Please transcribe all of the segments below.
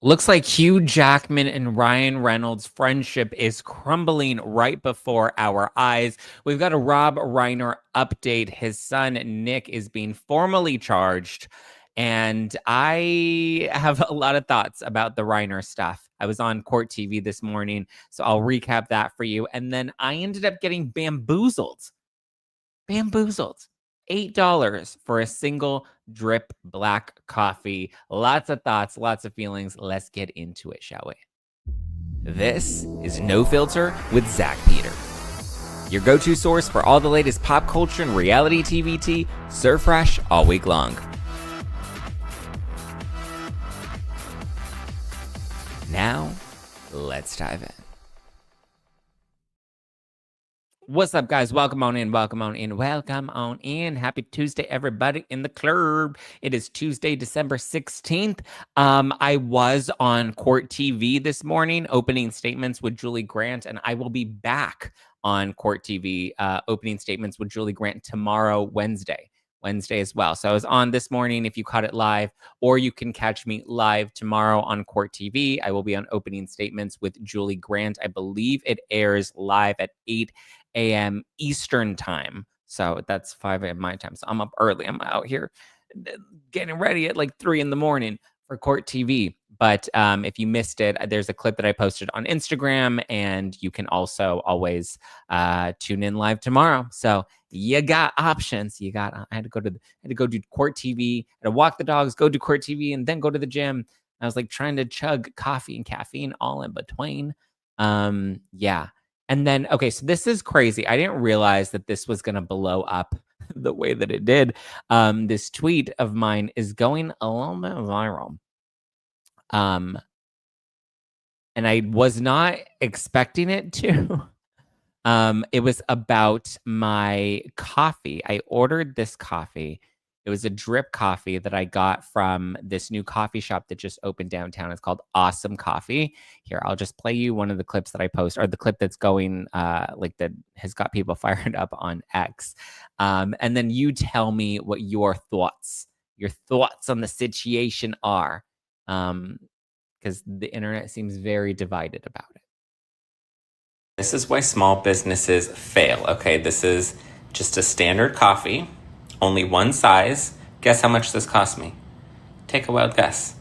Looks like Hugh Jackman and Ryan Reynolds' friendship is crumbling right before our eyes. We've got a Rob Reiner update. His son, Nick, is being formally charged. And I have a lot of thoughts about the Reiner stuff. I was on Court TV this morning, so I'll recap that for you. And then I ended up getting bamboozled. Bamboozled. $8 for a single drip black coffee. Lots of thoughts, lots of feelings. Let's get into it, shall we? This is No Filter with Zack Peter, your go-to source for all the latest pop culture and reality TV tea, served fresh all week long. Now, let's dive in. What's up, guys? Welcome on in. Happy Tuesday, everybody in the club. It is Tuesday, December 16th. I was on Court TV this morning, opening statements with Julie Grant, and I will be back on Court TV, opening statements with Julie Grant tomorrow, Wednesday as well. So I was on this morning if you caught it live, or you can catch me live tomorrow on Court TV. I will be on opening statements with Julie Grant. I believe it airs live at 8 a.m. Eastern time. So that's 5 a.m. my time. So I'm up early. I'm out here getting ready at like 3 in the morning for Court TV. But if you missed it, there's a clip that I posted on Instagram, and you can also always tune in live tomorrow. So you got options. I had to go do Court TV, I had to walk the dogs, go do Court TV, and then go to the gym. I was like trying to chug coffee and caffeine all in between. Yeah. And then, okay, so this is crazy. I didn't realize that this was going to blow up the way that it did. This tweet of mine is going a little bit viral. And I was not expecting it to. It was about my coffee. I ordered this coffee. It was a drip coffee that I got from this new coffee shop that just opened downtown. It's called Awesome Coffee. Here, I'll just play you one of the clips that I post, or the clip that's going, like that has got people fired up on X. And then you tell me what your thoughts on the situation are. Because the internet seems very divided about it. This is why small businesses fail. Okay, this is just a standard coffee. Only one size. Guess how much this cost me? Take a wild guess.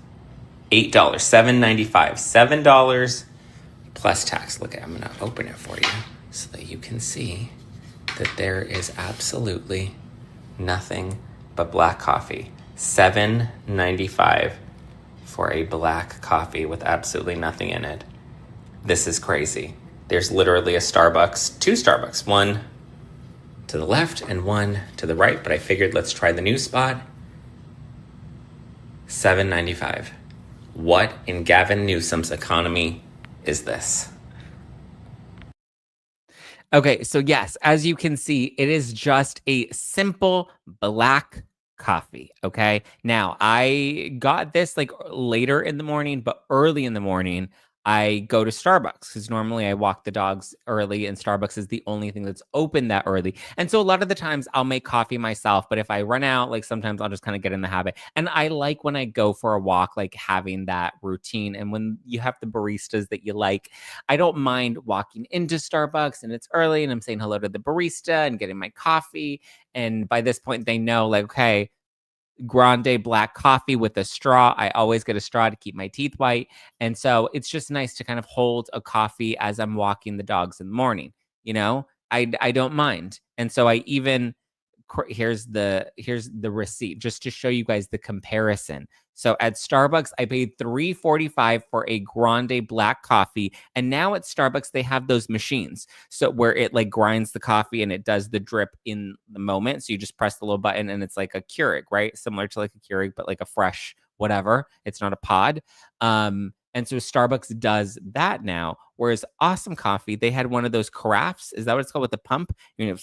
$8, $7.95. $7 plus tax. Look, I'm going to open it for you so that you can see that there is absolutely nothing but black coffee. $7.95 for a black coffee with absolutely nothing in it. This is crazy. There's literally a Starbucks, two Starbucks, one to the left and one to the right, but I figured let's try the new spot. $7.95. What in Gavin Newsom's economy is this? Okay, so yes, as you can see, it is just a simple black coffee, okay? Now, I got this like later in the morning, but early in the morning, I go to Starbucks because normally I walk the dogs early, and Starbucks is the only thing that's open that early. And so a lot of the times I'll make coffee myself, but if I run out, like sometimes I'll just kind of get in the habit. And I like when I go for a walk, like having that routine. And when you have the baristas that you like, I don't mind walking into Starbucks and it's early and I'm saying hello to the barista and getting my coffee. And by this point, they know like, okay, grande black coffee with a straw. I always get a straw to keep my teeth white. And so it's just nice to kind of hold a coffee as I'm walking the dogs in the morning. You know, I don't mind. And so I even, here's the receipt just to show you guys the comparison. So at Starbucks, I paid $3.45 for a grande black coffee. And now at Starbucks, they have those machines. So where it like grinds the coffee and it does the drip in the moment. So you just press the little button and it's like a Keurig, right? Similar to like a Keurig, but like a fresh whatever. It's not a pod. And so Starbucks does that now. Whereas Awesome Coffee, they had one of those carafes. Is that what it's called, with the pump? You know,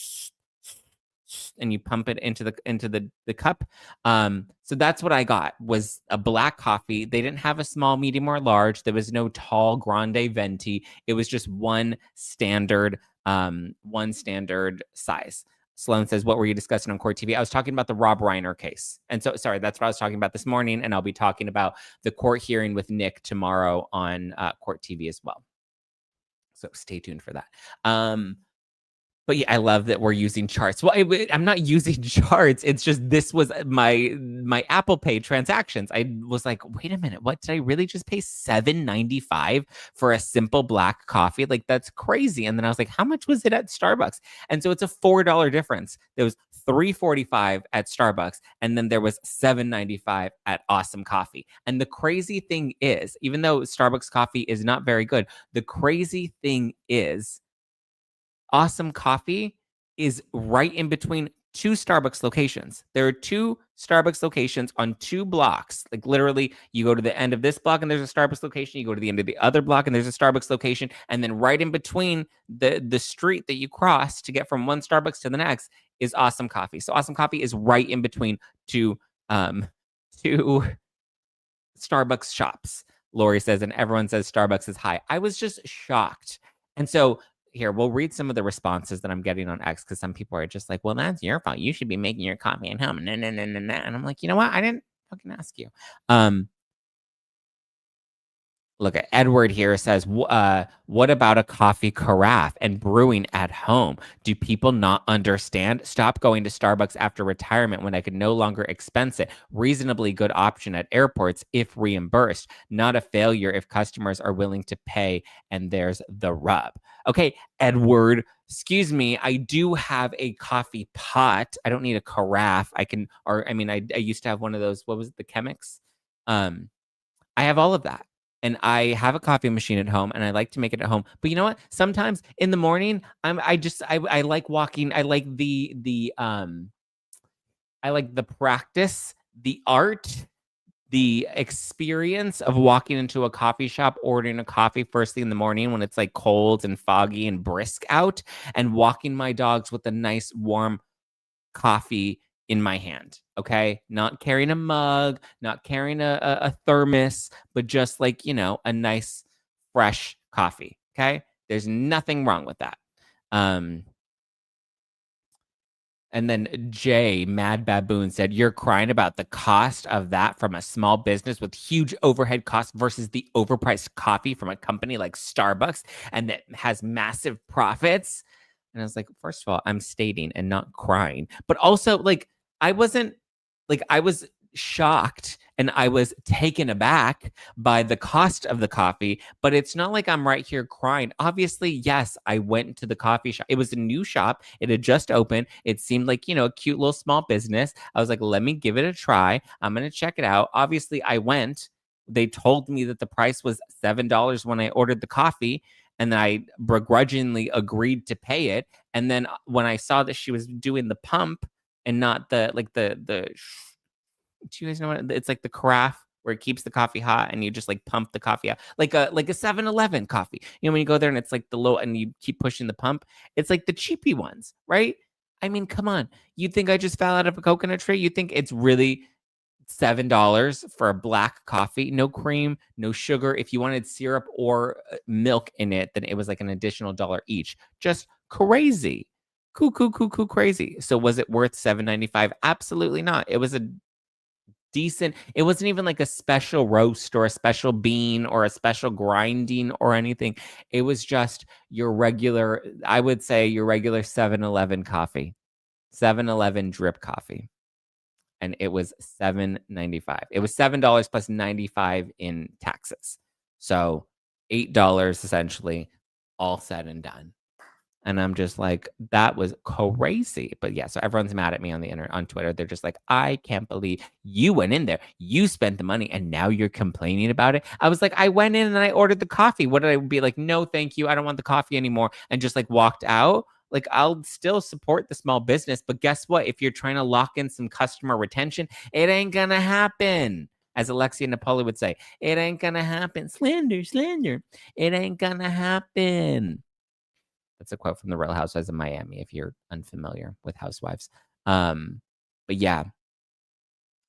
and you pump it into the cup. So that's what I got, was a black coffee. They didn't have a small, medium, or large. There was no tall grande venti. It was just one standard size. Sloan says, what were you discussing on Court TV? I was talking about the Rob Reiner case. And so, sorry, that's what I was talking about this morning. And I'll be talking about the court hearing with Nick tomorrow on Court TV as well. So stay tuned for that. But yeah, I love that we're using charts. Well, I'm not using charts. It's just this was my Apple Pay transactions. I was like, wait a minute, what did I really just pay $7.95 for a simple black coffee? Like that's crazy. And then I was like, how much was it at Starbucks? And so it's a $4 difference. There was $3.45 at Starbucks, and then there was $7.95 at Awesome Coffee. And the crazy thing is, even though Starbucks coffee is not very good, the crazy thing is Awesome Coffee is right in between two Starbucks locations. There are two Starbucks locations on two blocks. Like literally, you go to the end of this block and there's a Starbucks location. You go to the end of the other block and there's a Starbucks location. And then right in between the street that you cross to get from one Starbucks to the next is Awesome Coffee. So Awesome Coffee is right in between two Starbucks shops. Lori says, and everyone says Starbucks is high. I was just shocked. And so here, we'll read some of the responses that I'm getting on X because some people are just like, well, that's your fault. You should be making your coffee at home. And I'm like, you know what? I didn't fucking ask you. Look at Edward here says, what about a coffee carafe and brewing at home? Do people not understand? Stop going to Starbucks after retirement when I could no longer expense it. Reasonably good option at airports if reimbursed. Not a failure if customers are willing to pay, and there's the rub. Okay, Edward, excuse me. I do have a coffee pot. I don't need a carafe. I used to have one of those. What was it? The Chemex? I have all of that. And I have a coffee machine at home and I like to make it at home. But you know what? Sometimes in the morning, I like walking. I like the practice, the art, the experience of walking into a coffee shop, ordering a coffee first thing in the morning when it's like cold and foggy and brisk out, and walking my dogs with a nice warm coffee in my hand. Okay. Not carrying a mug, not carrying a thermos, but just like, a nice fresh coffee. Okay. There's nothing wrong with that. And then Jay, Mad Baboon, said, you're crying about the cost of that from a small business with huge overhead costs versus the overpriced coffee from a company like Starbucks and that has massive profits. And I was like, first of all, I'm stating and not crying. But also, I was shocked and I was taken aback by the cost of the coffee, but it's not like I'm right here crying. Obviously, yes, I went to the coffee shop. It was a new shop. It had just opened. It seemed like, a cute little small business. I was like, let me give it a try. I'm going to check it out. Obviously, I went. They told me that the price was $7 when I ordered the coffee. And then I begrudgingly agreed to pay it. And then when I saw that she was doing the pump and not the do you guys know what it's like, the carafe where it keeps the coffee hot and you just like pump the coffee out like a 7-Eleven coffee. When you go there and it's like the low and you keep pushing the pump, it's like the cheapy ones, right? I mean, come on. You think I just fell out of a coconut tree? You think it's really $7 for a black coffee, no cream, no sugar? If you wanted syrup or milk in it, then it was like an additional $1 each. Just crazy. Crazy. So was it worth $7.95? Absolutely not. It was a decent, it wasn't even like a special roast or a special bean or a special grinding or anything. It was just your regular, I would say your regular 7-Eleven coffee, 7-Eleven drip coffee. And it was $7.95. It was $7 plus 95 in taxes. So $8 essentially, all said and done. And I'm just like, that was crazy. But yeah, so everyone's mad at me on the internet, on Twitter. They're just like, I can't believe you went in there. You spent the money and now you're complaining about it. I was like, I went in and I ordered the coffee. What did I be like? No, thank you. I don't want the coffee anymore. And just like walked out. Like, I'll still support the small business. But guess what? If you're trying to lock in some customer retention, it ain't going to happen. As Alexia Napoli would say, it ain't going to happen. Slander. It ain't going to happen. That's a quote from the Real Housewives of Miami, if you're unfamiliar with housewives. But yeah.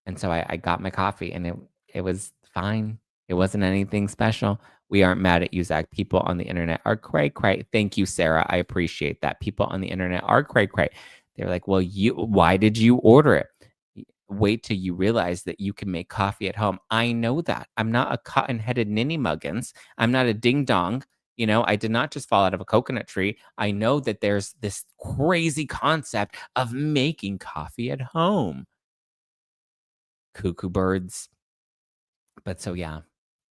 And so I got my coffee and it was fine. It wasn't anything special. We aren't mad at you, Zack. People on the internet are cray. Thank you, Sarah. I appreciate that. People on the internet are cray. They're like, well, why did you order it? Wait till you realize that you can make coffee at home. I know that. I'm not a cotton-headed ninny muggins. I'm not a ding dong. I did not just fall out of a coconut tree. I know that there's this crazy concept of making coffee at home. Cuckoo birds. But so, yeah,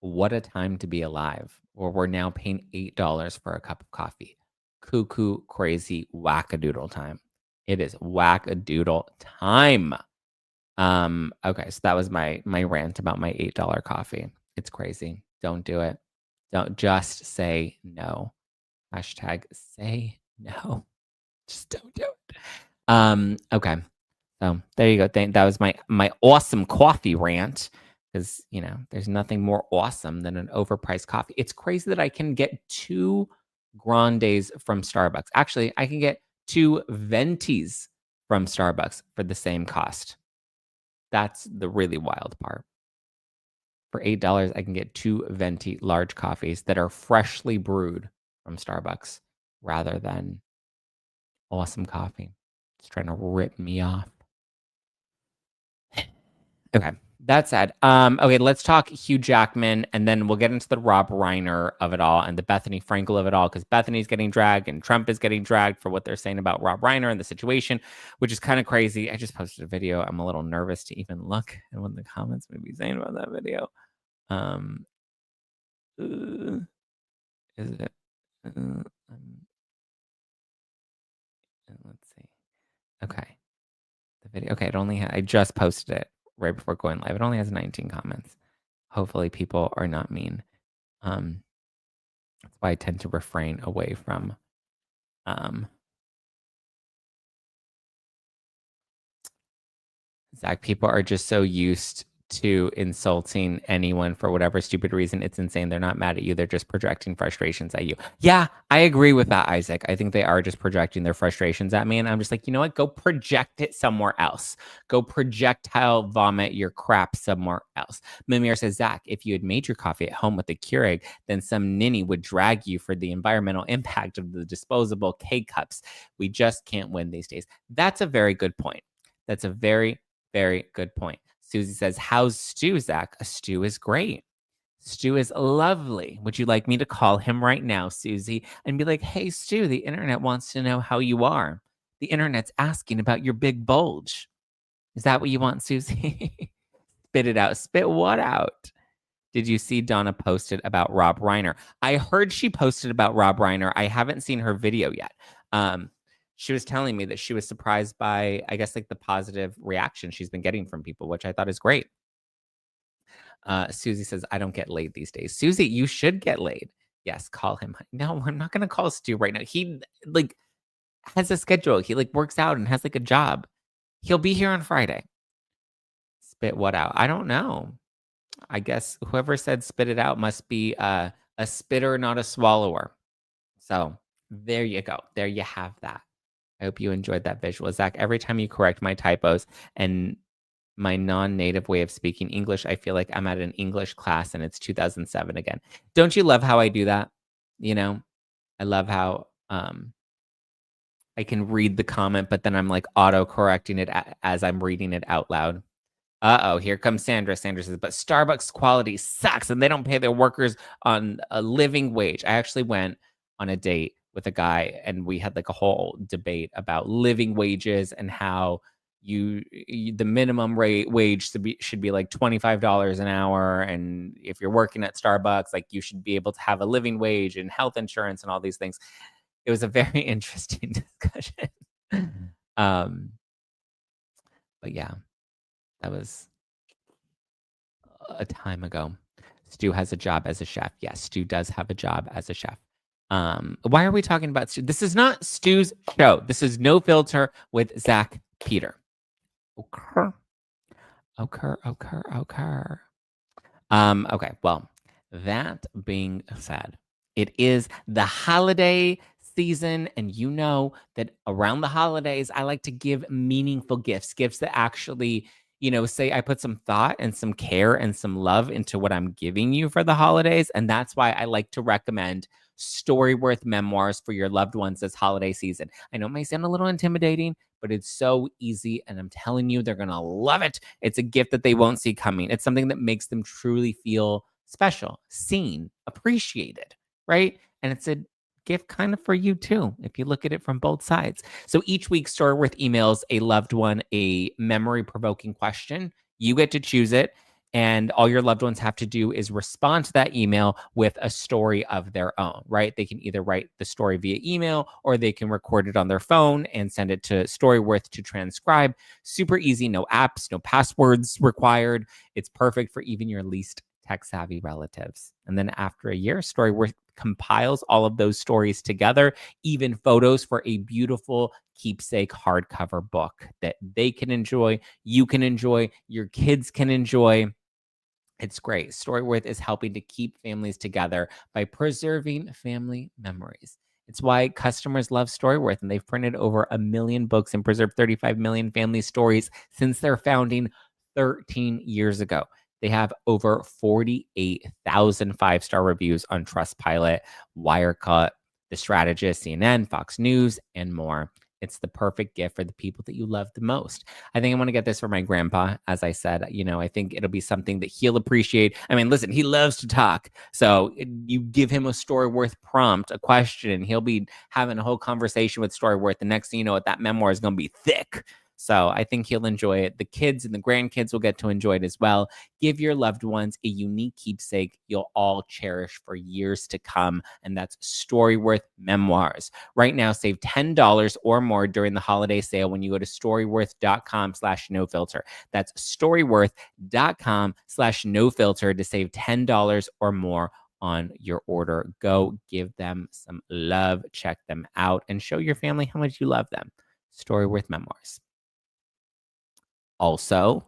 what a time to be alive. Where we're now paying $8 for a cup of coffee. Cuckoo, crazy, wackadoodle time. It is wackadoodle time. Okay, so that was my rant about my $8 coffee. It's crazy. Don't do it. Don't just say no. Hashtag say no. Just don't do it. Okay. So there you go. That was my awesome coffee rant. Because there's nothing more awesome than an overpriced coffee. It's crazy that I can get 2 grandes from Starbucks. Actually, I can get 2 ventis from Starbucks for the same cost. That's the really wild part. For $8, I can get 2 venti large coffees that are freshly brewed from Starbucks rather than awesome coffee. It's trying to rip me off. Okay, that said, okay, let's talk Hugh Jackman, and then we'll get into the Rob Reiner of it all and the Bethenny Frankel of it all, because Bethenny's getting dragged and Trump is getting dragged for what they're saying about Rob Reiner and the situation, which is kind of crazy. I just posted a video. I'm a little nervous to even look at what the comments may be saying about that video. Is it? Let's see. Okay. The video. Okay, I just posted it right before going live. It only has 19 comments. Hopefully people are not mean. That's why I tend to refrain away from Zack. People are just so used to insulting anyone for whatever stupid reason. It's insane. They're not mad at you. They're just projecting frustrations at you. Yeah, I agree with that, Isaac. I think they are just projecting their frustrations at me. And I'm just like, you know what? Go project it somewhere else. Go projectile vomit your crap somewhere else. Mimir says, Zack, if you had made your coffee at home with a Keurig, then some ninny would drag you for the environmental impact of the disposable K-cups. We just can't win these days. That's a very good point. That's a very, very good point. Susie says, how's Stu, Zack? Stu is great. Stu is lovely. Would you like me to call him right now, Susie, and be like, hey, Stu, the internet wants to know how you are. The internet's asking about your big bulge. Is that what you want, Susie? Spit it out. Spit what out? Did you see Donna posted about Rob Reiner? I heard she posted about Rob Reiner. I haven't seen her video yet. She was telling me that she was surprised by, I guess, like the positive reaction she's been getting from people, which I thought is great. Susie says, I don't get laid these days. Susie, you should get laid. Yes, call him. No, I'm not going to call Stu right now. He has a schedule. He works out and has a job. He'll be here on Friday. Spit what out? I don't know. I guess whoever said spit it out must be a spitter, not a swallower. So there you go. There you have that. I hope you enjoyed that visual. Zack, every time you correct my typos and my non-native way of speaking English, I feel like I'm at an English class and it's 2007 again. Don't you love how I do that? I love how I can read the comment, but then I'm auto-correcting it as I'm reading it out loud. Uh-oh, here comes Sandra. Sandra says, but Starbucks quality sucks and they don't pay their workers on a living wage. I actually went on a date with a guy and we had a whole debate about living wages and how the minimum wage should be $25 an hour, and if you're working at Starbucks, you should be able to have a living wage and health insurance and all these things. It was a very interesting discussion. But yeah, that was a time ago. Stu has a job as a chef. Yes, Stu does have a job as a chef. Why are we talking about Stu? This is not Stu's show. This is No Filter with Zack Peter. Okay. Okay, well, that being said, it is the holiday season, and you know that around the holidays, I like to give meaningful gifts that actually, say I put some thought and some care and some love into what I'm giving you for the holidays. And that's why I like to recommend Storyworth memoirs for your loved ones this holiday season. I know it may sound a little intimidating, but it's so easy. And I'm telling you, they're going to love it. It's a gift that they won't see coming. It's something that makes them truly feel special, seen, appreciated, right? And it's a gift kind of for you too, if you look at it from both sides. So each week, Storyworth emails a loved one a memory provoking question. You get to choose it. And all your loved ones have to do is respond to that email with a story of their own, right? They can either write the story via email or they can record it on their phone and send it to Storyworth to transcribe. Super easy, no apps, no passwords required. It's perfect for even your least tech-savvy relatives. And then after a year, Storyworth compiles all of those stories together, even photos for a beautiful keepsake hardcover book that they can enjoy, you can enjoy, your kids can enjoy. It's great. Storyworth is helping to keep families together by preserving family memories. It's why customers love Storyworth, and they've printed over 1 million books and preserved 35 million family stories since their founding 13 years ago. They have over 48,000 five-star reviews on Trustpilot, Wirecut, The Strategist, CNN, Fox News, and more. It's the perfect gift for the people that you love the most. I think I want to get this for my grandpa. As I said, I think it'll be something that he'll appreciate. I mean, listen, he loves to talk. So you give him a Storyworth prompt, a question, and he'll be having a whole conversation with Storyworth. The next thing you know, that memoir is going to be thick. So I think he'll enjoy it. The kids and the grandkids will get to enjoy it as well. Give your loved ones a unique keepsake you'll all cherish for years to come. And that's Storyworth Memoirs. Right now, save $10 or more during the holiday sale when you go to storyworth.com/nofilter. That's storyworth.com/nofilter to save $10 or more on your order. Go give them some love, check them out, and show your family how much you love them. Storyworth Memoirs. Also,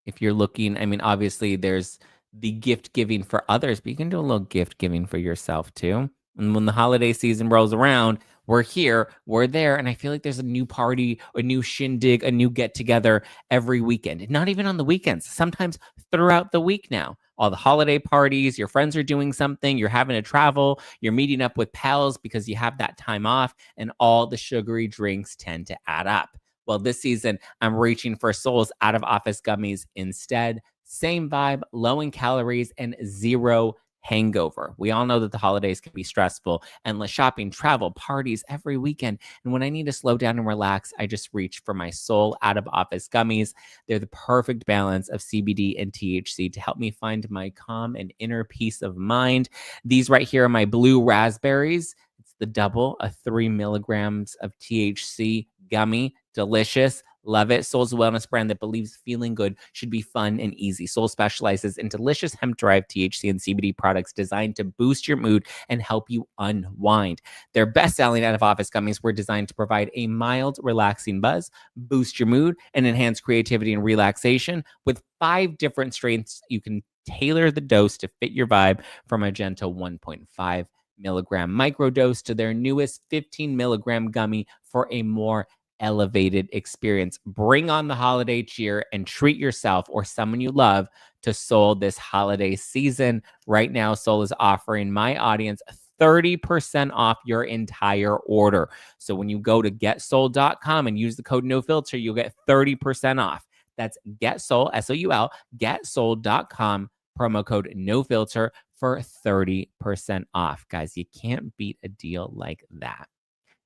if you're looking, obviously there's the gift giving for others, but you can do a little gift giving for yourself too. And when the holiday season rolls around, we're here, we're there. And I feel like there's a new party, a new shindig, a new get together every weekend. Not even on the weekends, sometimes throughout the week now. All the holiday parties, your friends are doing something, you're having to travel, you're meeting up with pals because you have that time off, and all the sugary drinks tend to add up. Well, this season, I'm reaching for Soul's out of office gummies instead. Same vibe, low in calories, and zero hangover. We all know that the holidays can be stressful, endless shopping, travel, parties every weekend. And when I need to slow down and relax, I just reach for my Soul out of office gummies. They're the perfect balance of CBD and THC to help me find my calm and inner peace of mind. These right here are my blue raspberries. It's the double, a 3 milligrams of THC gummy. Delicious. Love it. Soul's a wellness brand that believes feeling good should be fun and easy. Soul specializes in delicious hemp-derived THC and CBD products designed to boost your mood and help you unwind. Their best-selling out-of-office gummies were designed to provide a mild, relaxing buzz, boost your mood, and enhance creativity and relaxation. With 5 different strengths, you can tailor the dose to fit your vibe, from a gentle 1.5 milligram microdose to their newest 15 milligram gummy for a more elevated experience. Bring on the holiday cheer and treat yourself or someone you love to Soul this holiday season. Right now, Soul is offering my audience 30% off your entire order. So when you go to getsoul.com and use the code NOFILTER, you'll get 30% off. That's GetSoul, SOUL, getsoul.com, promo code NOFILTER for 30% off. Guys, you can't beat a deal like that.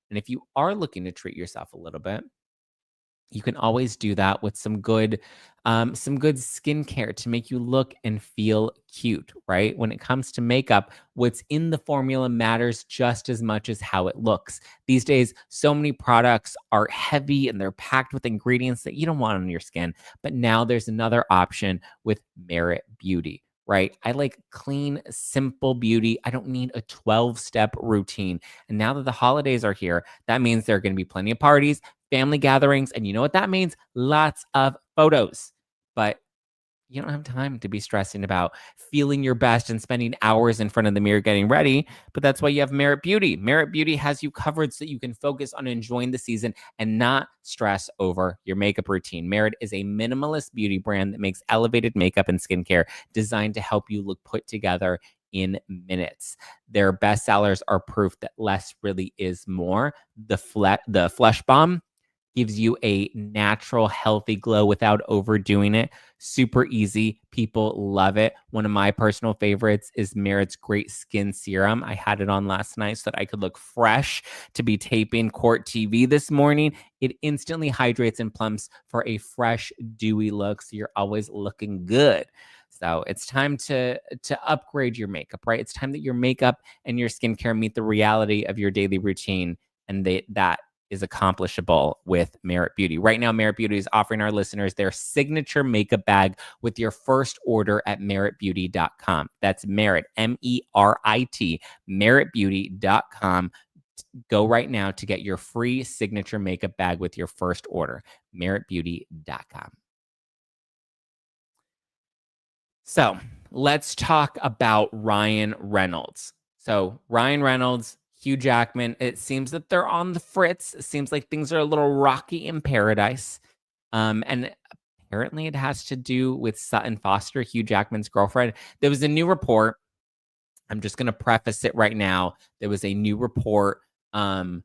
And if you are looking to treat yourself a little bit, you can always do that with some good skincare to make you look and feel cute, right? When it comes to makeup, what's in the formula matters just as much as how it looks. These days, so many products are heavy and they're packed with ingredients that you don't want on your skin. But now there's another option with Merit Beauty. Right? I like clean, simple beauty. I don't need a 12-step routine. And now that the holidays are here, that means there are going to be plenty of parties, family gatherings, and you know what that means? Lots of photos. But you don't have time to be stressing about feeling your best and spending hours in front of the mirror getting ready. But that's why you have Merit Beauty. Merit Beauty has you covered so that you can focus on enjoying the season and not stress over your makeup routine. Merit is a minimalist beauty brand that makes elevated makeup and skincare designed to help you look put together in minutes. Their bestsellers are proof that less really is more. The Flesh Bomb gives you a natural, healthy glow without overdoing it. Super easy. People love it. One of my personal favorites is Merit's Great Skin Serum. I had it on last night so that I could look fresh to be taping Court TV this morning. It instantly hydrates and plumps for a fresh, dewy look, so you're always looking good. So it's time to upgrade your makeup, right? It's time that your makeup and your skincare meet the reality of your daily routine, and that is accomplishable with Merit Beauty. Right now, Merit Beauty is offering our listeners their signature makeup bag with your first order at meritbeauty.com. That's Merit, MERIT, meritbeauty.com. Go right now to get your free signature makeup bag with your first order, meritbeauty.com. So let's talk about Ryan Reynolds. So Ryan Reynolds, Hugh Jackman, it seems that they're on the fritz. It seems like things are a little rocky in paradise. And apparently it has to do with Sutton Foster, Hugh Jackman's girlfriend. There was a new report. I'm just going to preface it right now. There was a new report in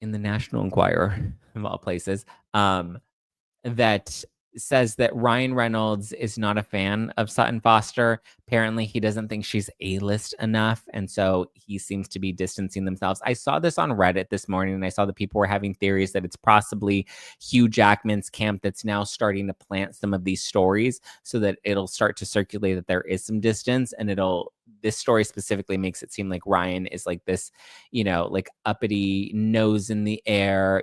the National Enquirer, of all places, that says that Ryan Reynolds is not a fan of Sutton Foster. Apparently, he doesn't think she's A-list enough, and so he seems to be distancing themselves. I saw this on Reddit this morning, and I saw that people were having theories that it's possibly Hugh Jackman's camp that's now starting to plant some of these stories so that it'll start to circulate that there is some distance, and this story specifically makes it seem like Ryan is like this, like uppity, nose in the air,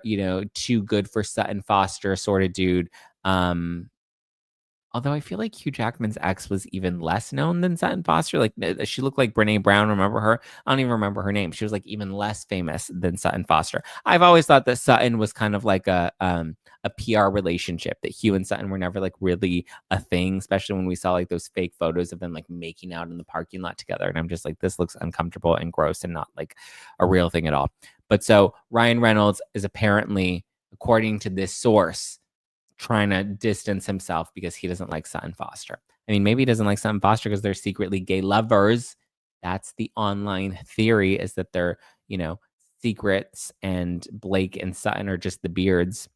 too good for Sutton Foster sort of dude. Although I feel like Hugh Jackman's ex was even less known than Sutton Foster. Like she looked like Brene Brown. Remember her? I don't even remember her name. She was like even less famous than Sutton Foster. I've always thought that Sutton was kind of like a PR relationship, that Hugh and Sutton were never like really a thing, especially when we saw like those fake photos of them like making out in the parking lot together. And I'm just like, this looks uncomfortable and gross and not like a real thing at all. But so Ryan Reynolds is apparently, according to this source, trying to distance himself because he doesn't like Sutton Foster. I mean, maybe he doesn't like Sutton Foster because they're secretly gay lovers. That's the online theory, is that they're, secrets, and Blake and Sutton are just the beards.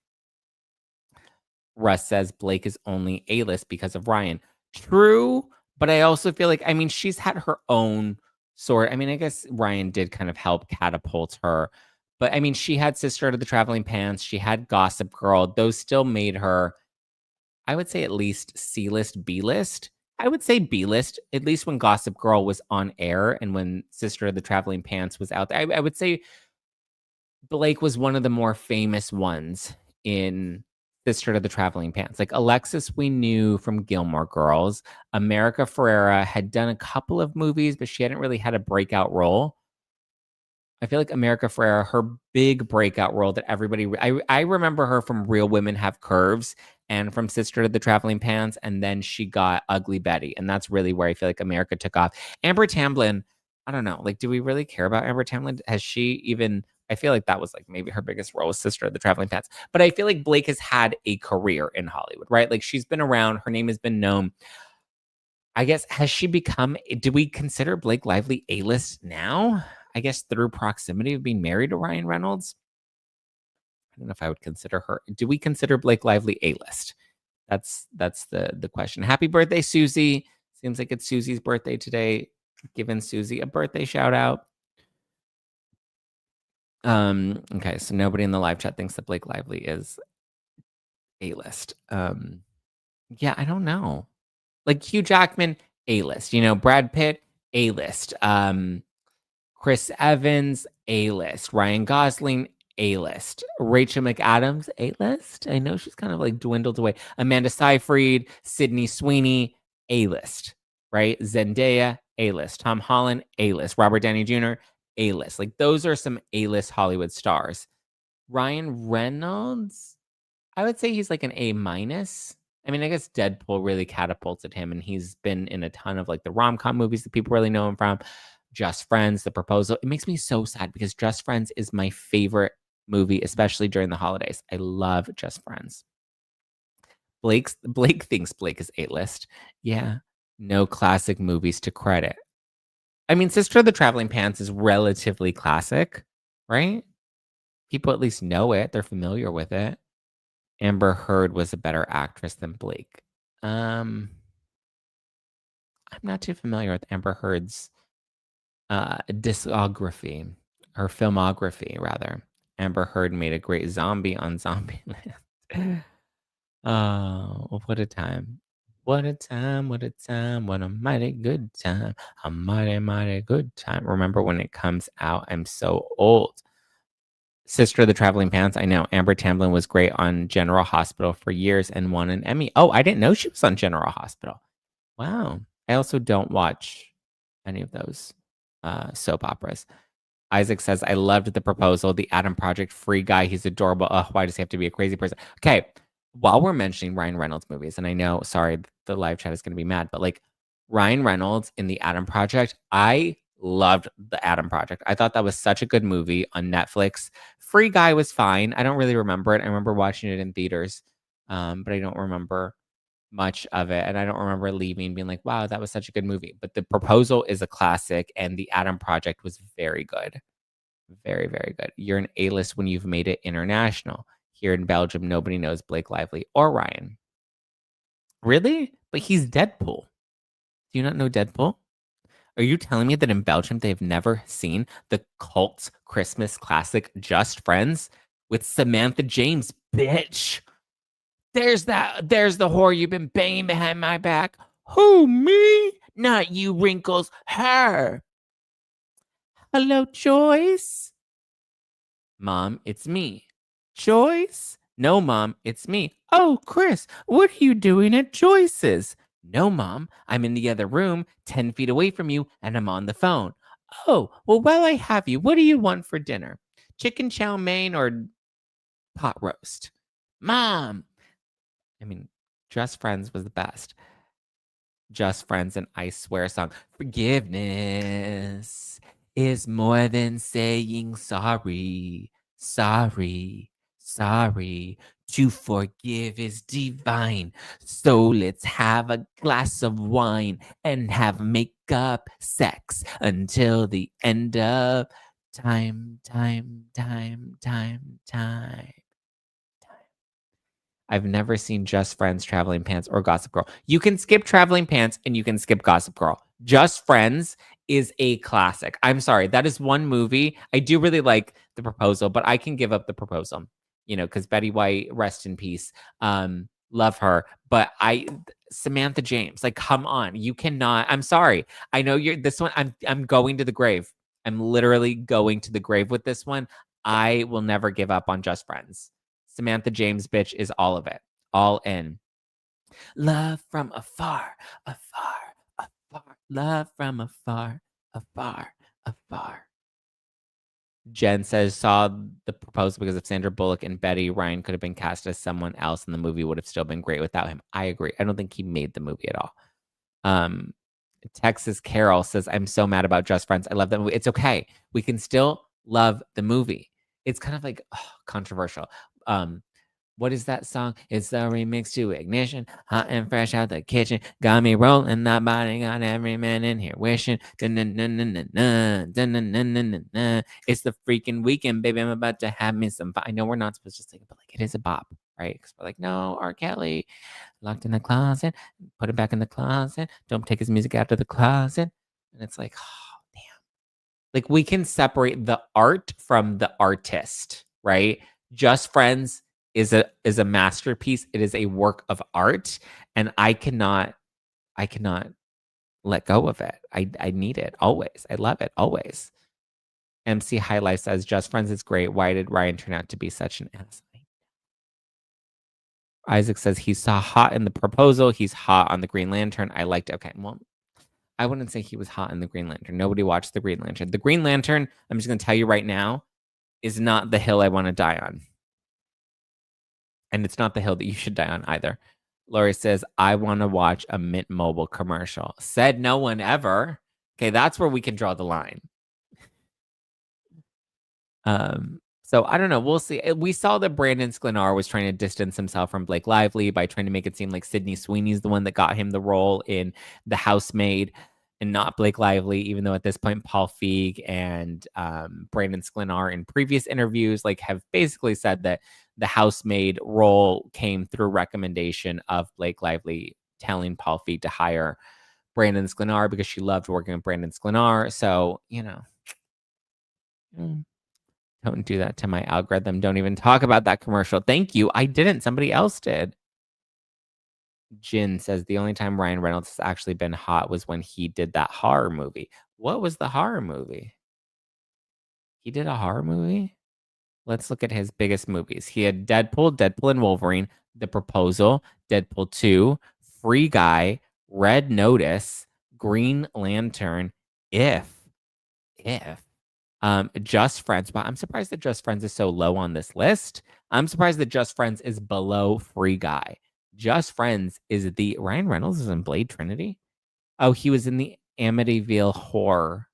Russ says Blake is only A-list because of Ryan. True, but I also feel like, she's had her own sort. I guess Ryan did kind of help catapult her. But she had Sister of the Traveling Pants. She had Gossip Girl. Those still made her, I would say, at least C-list, B-list. I would say B-list, at least when Gossip Girl was on air and when Sister of the Traveling Pants was out there. I would say Blake was one of the more famous ones in Sister of the Traveling Pants. Like Alexis, we knew from Gilmore Girls. America Ferrera had done a couple of movies, but she hadn't really had a breakout role. I feel like America Ferrera, her big breakout role that I remember her from Real Women Have Curves and from Sister of the Traveling Pants, and then she got Ugly Betty, and that's really where I feel like America took off. Amber Tamblyn, I don't know, like, do we really care about Amber Tamblyn? Has she even? I feel like that was like maybe her biggest role was Sister of the Traveling Pants, but I feel like Blake has had a career in Hollywood, right? Like she's been around, her name has been known. I guess, has she become, do we consider Blake Lively A-list now? I guess through proximity of being married to Ryan Reynolds? I don't know if I would consider her. Do we consider Blake Lively A-list? That's the question. Happy birthday, Susie. Seems like it's Susie's birthday today. Giving Susie a birthday shout out. Okay, so nobody in the live chat thinks that Blake Lively is A-list. Yeah, I don't know. Like Hugh Jackman, A-list. Brad Pitt, A-list. Chris Evans, A-list. Ryan Gosling, A-list. Rachel McAdams, A-list. I know she's kind of like dwindled away. Amanda Seyfried, Sydney Sweeney, A-list. Right? Zendaya, A-list. Tom Holland, A-list. Robert Downey Jr., A-list. Like those are some A-list Hollywood stars. Ryan Reynolds, I would say he's like an A-minus. I guess Deadpool really catapulted him, and he's been in a ton of like the rom-com movies that people really know him from. Just Friends, The Proposal. It makes me so sad because Just Friends is my favorite movie, especially during the holidays. I love Just Friends. Blake thinks Blake is A-list. Yeah. No classic movies to credit. I mean, Sister of the Traveling Pants is relatively classic, right? People at least know it. They're familiar with it. Amber Heard was a better actress than Blake. I'm not too familiar with Amber Heard's discography, her filmography, rather. Amber Heard made a great zombie on Zombieland. Oh, what a time. What a time, what a time, what a mighty good time. A mighty, mighty good time. Remember when it comes out? I'm so old. Sister of the Traveling Pants. I know. Amber Tamblyn was great on General Hospital for years and won an Emmy. Oh, I didn't know she was on General Hospital. Wow. I also don't watch any of those soap operas. Isaac says, I loved the proposal. The Adam Project, free guy. He's adorable. Why does he have to be a crazy person? Okay. While we're mentioning Ryan Reynolds movies, and I know, sorry, the live chat is going to be mad, but like Ryan Reynolds in the Adam Project, I loved the Adam Project. I thought that was such a good movie on Netflix. Free Guy was fine. I don't really remember it. I remember watching it in theaters, but I don't remember much of it. And I don't remember leaving being like, wow, that was such a good movie. But The Proposal is a classic, and The Adam Project was very good. Very, very good. You're an A-list when you've made it international. Here in Belgium, nobody knows Blake Lively or Ryan. Really? But he's Deadpool. Do you not know Deadpool? Are you telling me that in Belgium they've never seen the cult Christmas classic Just Friends with Samantha James, bitch? There's the whore you've been banging behind my back. Who, me? Not you, Wrinkles. Her. Hello, Joyce. Mom, it's me. Joyce? No, Mom, it's me. Oh, Chris, what are you doing at Joyce's? No, Mom, I'm in the other room, 10 feet away from you, and I'm on the phone. Oh, well, while I have you, what do you want for dinner? Chicken chow mein or pot roast? Mom! I mean, Just Friends was the best. Just Friends and I Swear song. Forgiveness is more than saying sorry, sorry, sorry. To forgive is divine. So let's have a glass of wine and have makeup sex until the end of time, time, time, time, time. I've never seen Just Friends, Traveling Pants, or Gossip Girl. You can skip Traveling Pants and you can skip Gossip Girl. Just Friends is a classic. I'm sorry. That is one movie. I do really like The Proposal, but I can give up The Proposal, because Betty White, rest in peace. Love her. But Samantha James, like, come on. You cannot. I'm sorry. I know you're this one. I'm going to the grave. I'm literally going to the grave with this one. I will never give up on Just Friends. Samantha James, bitch, is all of it. All in. Love from afar, afar, afar. Love from afar, afar, afar. Jen says, saw The Proposal because of Sandra Bullock and Betty. Ryan could have been cast as someone else and the movie would have still been great without him. I agree. I don't think he made the movie at all. Texas Carol says, I'm so mad about Just Friends. I love that movie. It's okay. We can still love the movie. It's kind of like controversial. What is that song? It's the remix to Ignition, hot and fresh out the kitchen. Got me rolling that body, got every man in here wishing. It's the freaking weekend, baby. I'm about to have me some fun. I know we're not supposed to sing it, but like it is a bop, right? Because we're like, no, R. Kelly, locked in the closet, put it back in the closet. Don't take his music out of the closet. And it's like, oh, damn. Like we can separate the art from the artist, right? Just Friends is a masterpiece. It is a work of art, and I cannot let go of it. I need it always. I love it always. MC High Life says Just Friends is great. Why did Ryan turn out to be such an ass? Isaac says he saw hot in The Proposal. He's hot on the Green Lantern. I liked it. Okay, well, I wouldn't say he was hot in the Green Lantern. Nobody watched the Green Lantern. The Green Lantern, I'm just going to tell you right now, is not the hill I want to die on. And it's not the hill that you should die on either. Lori says, I want to watch a Mint Mobile commercial. Said no one ever. Okay, that's where we can draw the line. So I don't know. We'll see. We saw that Brandon Sklenar was trying to distance himself from Blake Lively by trying to make it seem like Sydney Sweeney's the one that got him the role in The Housemaid. and not Blake Lively, even though at this point Paul Feig and Brandon Sklenar in previous interviews like have basically said that the housemaid role came through recommendation of Blake Lively telling Paul Feig to hire Brandon Sklenar because she loved working with Brandon Sklenar. So, don't do that to my algorithm. Don't even talk about that commercial. Thank you. I didn't. Somebody else did. Jin says the only time Ryan Reynolds has actually been hot was when he did that horror movie. What was the horror movie? He did a horror movie? Let's look at his biggest movies. He had Deadpool, Deadpool and Wolverine, The Proposal, Deadpool 2, Free Guy, Red Notice, Green Lantern, if Just Friends. But I'm surprised that Just Friends is so low on this list. I'm surprised that Just Friends is below Free Guy. Just Friends is the Ryan Reynolds is in Blade Trinity. Oh, he was in the Amityville Horror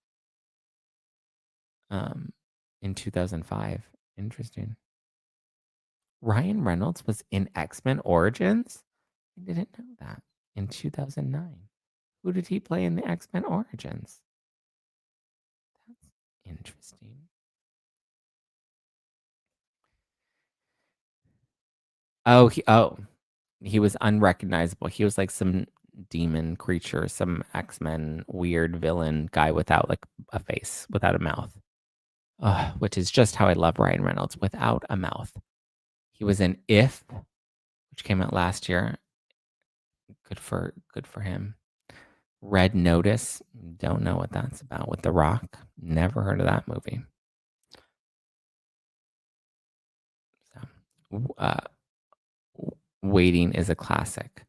in 2005. Interesting. Ryan Reynolds was in X-Men Origins? I didn't know that. In 2009. Who did he play in the X-Men Origins? That's interesting. Oh, he was unrecognizable. He was like some demon creature, some X-Men weird villain guy without like a face, without a mouth. Which is just how I love Ryan Reynolds, without a mouth. He was in If, which came out last year. Good for him. Red Notice, don't know what that's about. With The Rock, never heard of that movie. So, Waiting is a classic.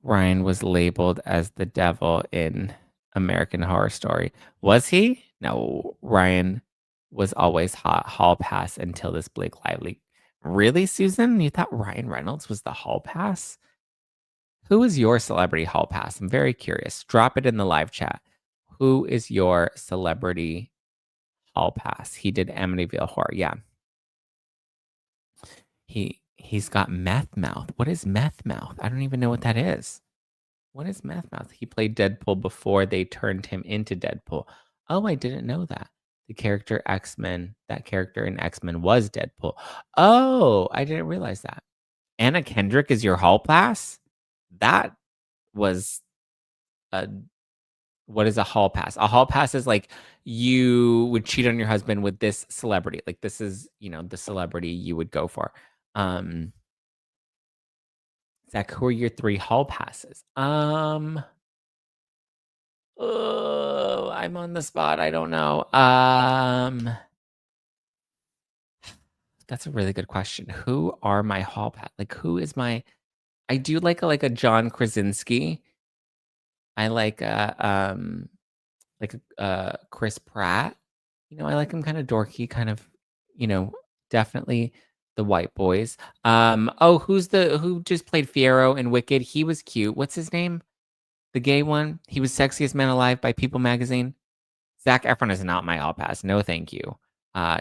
Ryan was labeled as the devil in American Horror Story. Was he? No, Ryan was always hot. Hall pass until this Blake Lively. Really, Susan? You thought Ryan Reynolds was the hall pass? Who is your celebrity hall pass? I'm very curious. Drop it in the live chat. Who is your celebrity hall pass? He did Amityville Horror. Yeah. He's got meth mouth. What is meth mouth? I don't even know what that is. What is meth mouth? He played Deadpool before they turned him into Deadpool. Oh, I didn't know that. The character X-Men, that character in X-Men was Deadpool. Oh, I didn't realize that. Anna Kendrick is your hall pass? That was a what is a hall pass? A hall pass is like you would cheat on your husband with this celebrity. Like this is, the celebrity you would go for. Zack, who are your 3 hall passes? Oh, I'm on the spot. I don't know. That's a really good question. Who are my hall pass? Like, who is my? I do like a John Krasinski. I like Chris Pratt. I like him kind of dorky, kind of, definitely the white boys. Who just played Fiyero in Wicked? He was cute. What's his name? The gay one. He was Sexiest Man Alive by People Magazine. Zac Efron is not my all pass. No, thank you.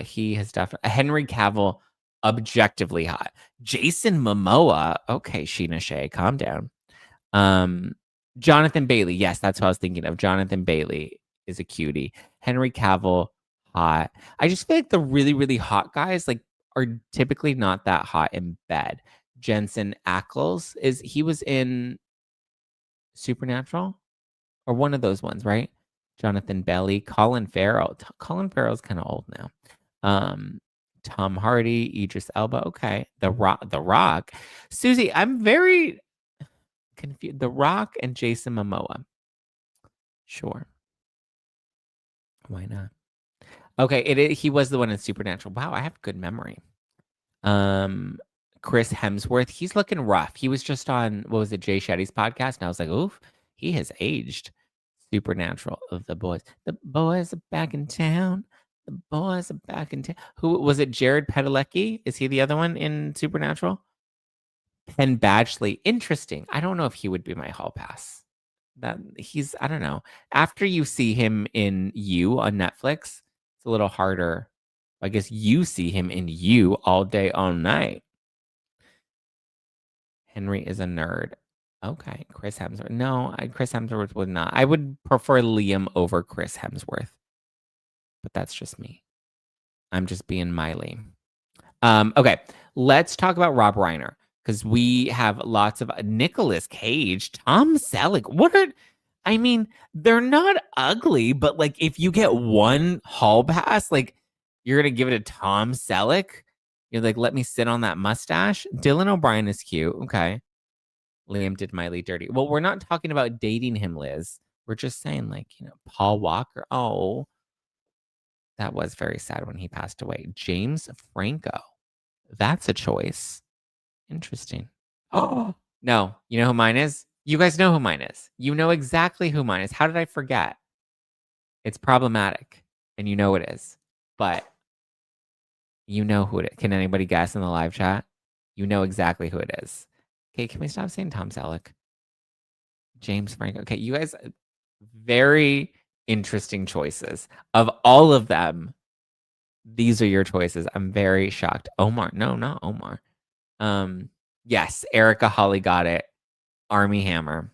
He has definitely Henry Cavill, objectively hot. Jason Momoa. Okay, Sheena Shea, calm down. Jonathan Bailey. Yes, that's what I was thinking of. Jonathan Bailey is a cutie. Henry Cavill, hot. I just feel like the really, really hot guys are typically not that hot in bed. Jensen Ackles he was in Supernatural or one of those ones, right? Jonathan Bailey, Colin Farrell. Colin Farrell's kind of old now. Tom Hardy, Idris Elba. Okay, The Rock. Susie, I'm very confused. The Rock and Jason Momoa. Sure. Why not? Okay, he was the one in Supernatural. Wow, I have good memory. Chris Hemsworth, he's looking rough. He was just on, what was it, Jay Shetty's podcast, and I was like, oof, he has aged. Supernatural of the boys. The boys are back in town. The boys are back in town. Who was it? Jared Padalecki? Is he the other one in Supernatural? Penn Badgley. Interesting. I don't know if he would be my hall pass. I don't know. After you see him in You on Netflix, it's a little harder. I guess you see him in You all day, all night. Henry is a nerd. Okay, Chris Hemsworth. No, Chris Hemsworth would not. I would prefer Liam over Chris Hemsworth, but that's just me. I'm just being Miley. Okay, let's talk about Rob Reiner because we have lots of Nicolas Cage, Tom Selleck. I mean, they're not ugly, but like if you get one hall pass, like you're gonna give it to Tom Selleck. You're like, let me sit on that mustache. Dylan O'Brien is cute. Okay. Liam did Miley dirty. Well, we're not talking about dating him, Liz. We're just saying, like, Paul Walker. Oh, that was very sad when he passed away. James Franco. That's a choice. Interesting. Oh, no. You know who mine is? You guys know who mine is. You know exactly who mine is. How did I forget? It's problematic, and you know it is. But you know who it is. Can anybody guess in the live chat? You know exactly who it is. Okay, can we stop saying Tom Selleck? James Franco. Okay, you guys, very interesting choices. Of all of them, these are your choices. I'm very shocked. Omar. No, not Omar. Yes, Erica Holly got it. Army Hammer.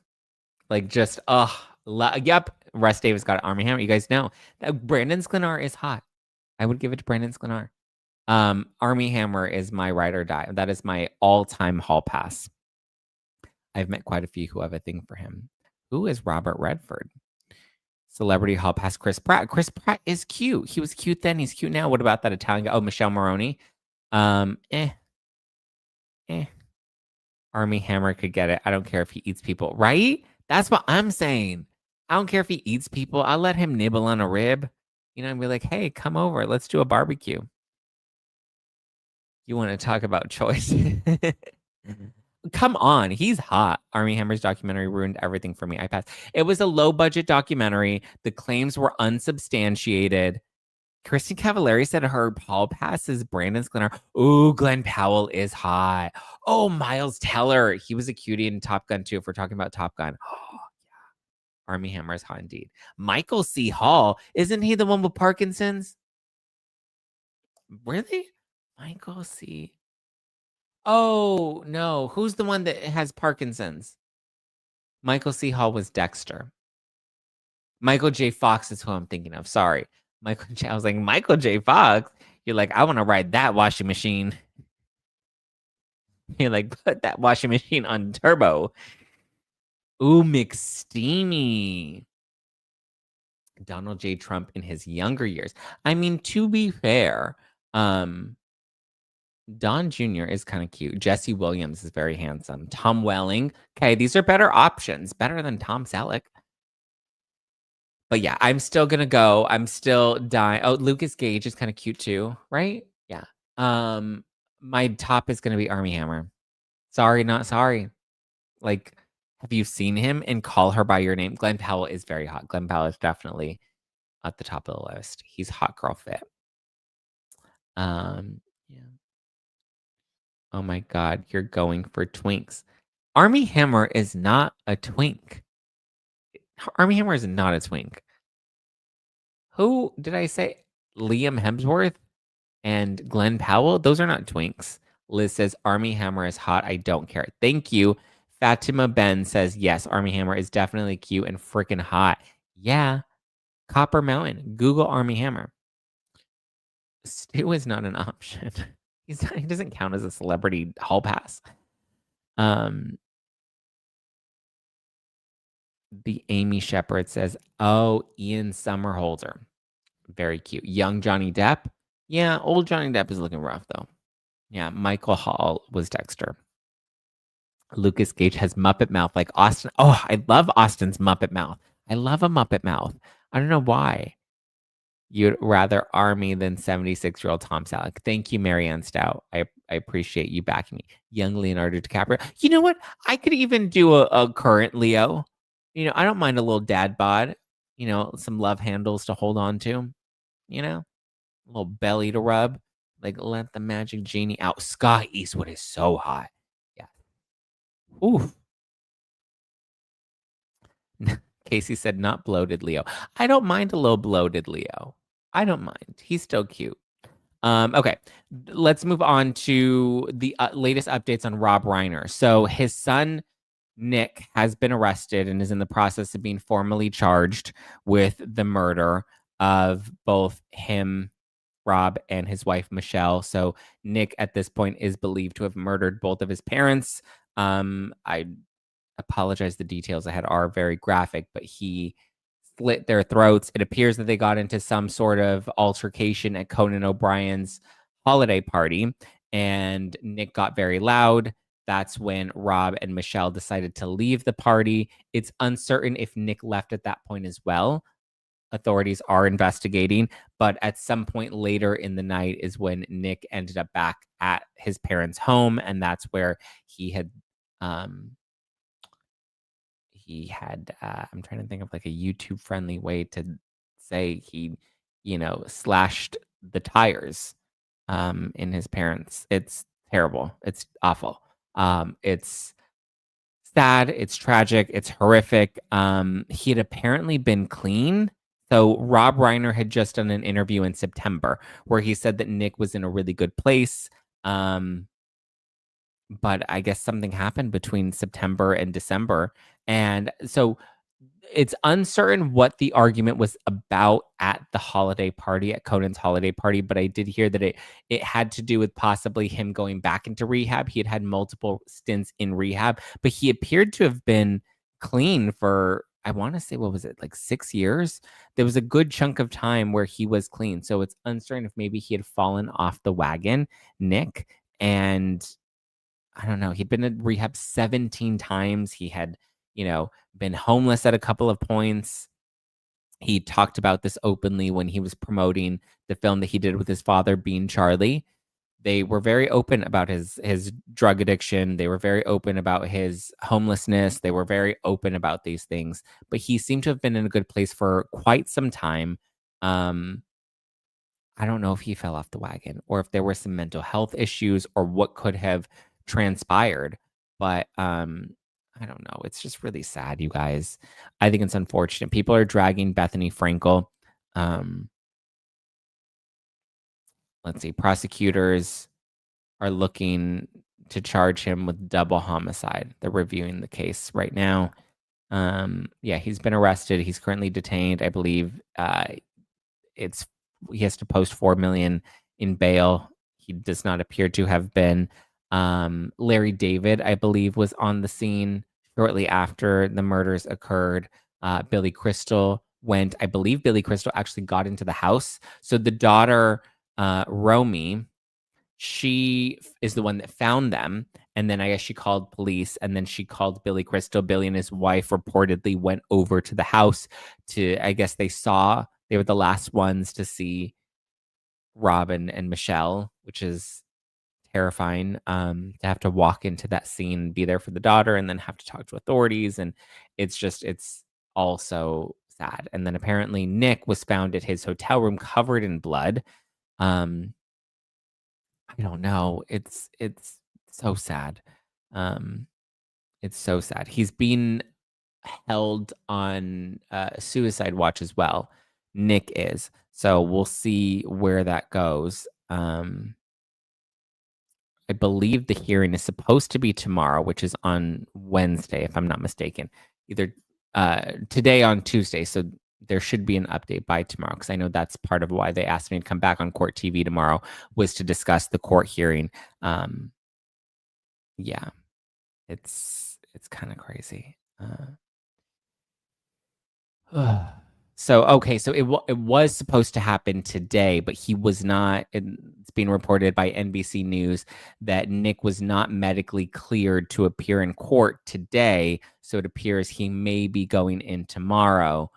Like just yep. Russ Davis got it. Army Hammer. You guys know that Brandon Sklenar is hot. I would give it to Brandon Sklenar. Army Hammer is my ride or die. That is my all-time hall pass. I've met quite a few who have a thing for him. Who is Robert Redford? Celebrity hall pass Chris Pratt. Chris Pratt is cute. He was cute then. He's cute now. What about that Italian guy? Oh, Michelle Maroney. Eh. Army Hammer could get it. I don't care if he eats people, right? That's what I'm saying. I don't care if he eats people. I'll let him nibble on a rib, and be like, hey, come over. Let's do a barbecue. You want to talk about choice? Come on. He's hot. Army Hammer's documentary ruined everything for me. I passed. It was a low budget documentary. The claims were unsubstantiated. Kristen Cavallari said her Paul pass is Brandon Sklenar. Ooh, Glenn Powell is hot. Oh, Miles Teller. He was a cutie in Top Gun too, if we're talking about Top Gun. Oh, yeah. Army Hammer is hot indeed. Michael C. Hall. Isn't he the one with Parkinson's? Really? Michael C. Oh, no. Who's the one that has Parkinson's? Michael C. Hall was Dexter. Michael J. Fox is who I'm thinking of. Sorry. I was like, Michael J. Fox? You're like, I want to ride that washing machine. You're like, put that washing machine on turbo. Ooh, McSteamy. Donald J. Trump in his younger years. I mean, to be fair, Don Jr. is kind of cute. Jesse Williams is very handsome. Tom Welling. Okay, these are better options. Better than Tom Selleck. But yeah, I'm still gonna go. I'm still dying. Oh, Lucas Gage is kind of cute too, right? Yeah. My top is gonna be Army Hammer. Sorry, not sorry. Like, have you seen him in Call Her by Your Name? Glenn Powell is very hot. Glenn Powell is definitely at the top of the list. He's hot girl fit. Yeah. Oh my God, you're going for twinks. Army Hammer is not a twink. Army Hammer is not a twink. Who did I say? Liam Hemsworth and Glenn Powell? Those are not twinks. Liz says Army Hammer is hot. I don't care. Thank you. Fatima Ben says, yes, Army Hammer is definitely cute and freaking hot. Yeah. Copper Mountain. Google Army Hammer. Stu is not an option. He doesn't count as a celebrity hall pass. The Amy Shepherd says, oh, Ian Somerhalder. Very cute. Young Johnny Depp. Yeah, old Johnny Depp is looking rough, though. Yeah, Michael Hall was Dexter. Lucas Gage has Muppet mouth like Austin. Oh, I love Austin's Muppet mouth. I love a Muppet mouth. I don't know why. You'd rather Army than 76-year-old Tom Selleck. Thank you, Marianne Stout. I appreciate you backing me. Young Leonardo DiCaprio. You know what? I could even do a current Leo. I don't mind a little dad bod. Some love handles to hold on to. A little belly to rub. Like, let the magic genie out. Scott Eastwood is so hot. Yeah. Oof. Casey said, not bloated Leo. I don't mind a little bloated Leo. I don't mind. He's still cute. Okay, let's move on to the latest updates on Rob Reiner. So his son Nick has been arrested and is in the process of being formally charged with the murder of both him, Rob, and his wife, Michelle. So Nick at this point is believed to have murdered both of his parents. I apologize, the details I had are very graphic, but he slit their throats. It appears that they got into some sort of altercation at Conan O'Brien's holiday party, and Nick got very loud. That's when Rob and Michelle decided to leave the party. It's uncertain if Nick left at that point as well. Authorities are investigating, but at some point later in the night is when Nick ended up back at his parents' home, and that's where he had um I'm trying to think of like a YouTube friendly way to say he, slashed the tires in his parents. It's terrible. It's awful. It's sad, it's tragic, it's horrific. He had apparently been clean. So Rob Reiner had just done an interview in September where he said that Nick was in a really good place. But I guess something happened between September and December. And so it's uncertain what the argument was about at the holiday party, at Conan's holiday party, but I did hear that it had to do with possibly him going back into rehab. He had had multiple stints in rehab, but he appeared to have been clean for, I want to say, what was it, like 6 years? There was a good chunk of time where he was clean. So it's uncertain if maybe he had fallen off the wagon, Nick, and I don't know. He'd been in rehab 17 times. He had, been homeless at a couple of points. He talked about this openly when he was promoting the film that he did with his father, Being Charlie. They were very open about his drug addiction. They were very open about his homelessness. They were very open about these things. But he seemed to have been in a good place for quite some time. Um, I don't know if he fell off the wagon or if there were some mental health issues or what could have transpired. But I don't know. It's just really sad, you guys. I think it's unfortunate. People are dragging Bethenny Frankel. Um, let's see. Prosecutors are looking to charge him with double homicide. They're reviewing the case right now. Yeah, he's been arrested. He's currently detained. I believe it's he has to post 4 million in bail. He does not appear to have been. Larry David, I believe, was on the scene shortly after the murders occurred. Billy Crystal went. I believe Billy Crystal actually got into the house. So the daughter, Romy, she is the one that found them. And then I guess she called police and then she called Billy Crystal. Billy and his wife reportedly went over to the house to, I guess they were the last ones to see Robin and Michelle, which is terrifying, to have to walk into that scene, be there for the daughter, and then have to talk to authorities. And it's also sad. And then apparently Nick was found at his hotel room covered in blood. Um, I don't know. It's so sad. Um, it's so sad. He's been held on suicide watch as well. Nick is. So we'll see where that goes. I believe the hearing is supposed to be tomorrow, which is on Wednesday, if I'm not mistaken. Either today on Tuesday. So there should be an update by tomorrow because I know that's part of why they asked me to come back on Court TV tomorrow was to discuss the court hearing. Yeah, it's kind of crazy. So, okay, so it was supposed to happen today, but he was not. It's being reported by NBC News that Nick was not medically cleared to appear in court today. So it appears he may be going in tomorrow.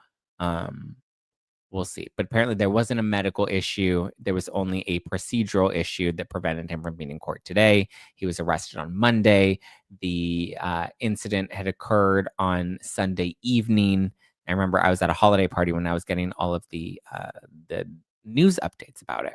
We'll see. But apparently there wasn't a medical issue. There was only a procedural issue that prevented him from being in court today. He was arrested on Monday. The incident had occurred on Sunday evening. I remember I was at a holiday party when I was getting all of the news updates about it.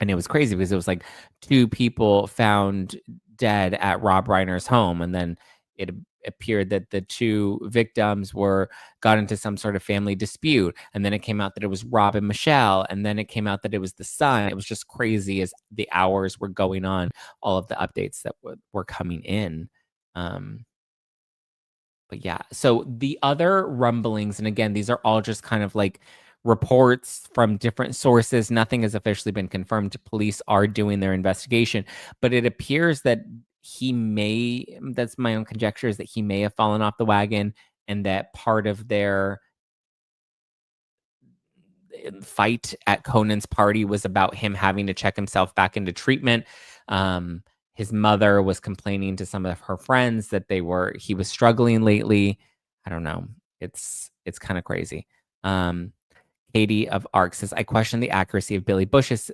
And it was crazy because it was like 2 people found dead at Rob Reiner's home. And then it appeared that the 2 victims got into some sort of family dispute. And then it came out that it was Rob and Michelle. And then it came out that it was the son. It was just crazy as the hours were going on, all of the updates that were coming in. But yeah, so the other rumblings, and again, these are all just kind of like reports from different sources. Nothing has officially been confirmed. Police are doing their investigation, but it appears that that's my own conjecture, is that he may have fallen off the wagon, and that part of their fight at Conan's party was about him having to check himself back into treatment. His mother was complaining to some of her friends that he was struggling lately. I don't know. It's kind of crazy. Katie of Arc says, I question the accuracy of Billy Bush's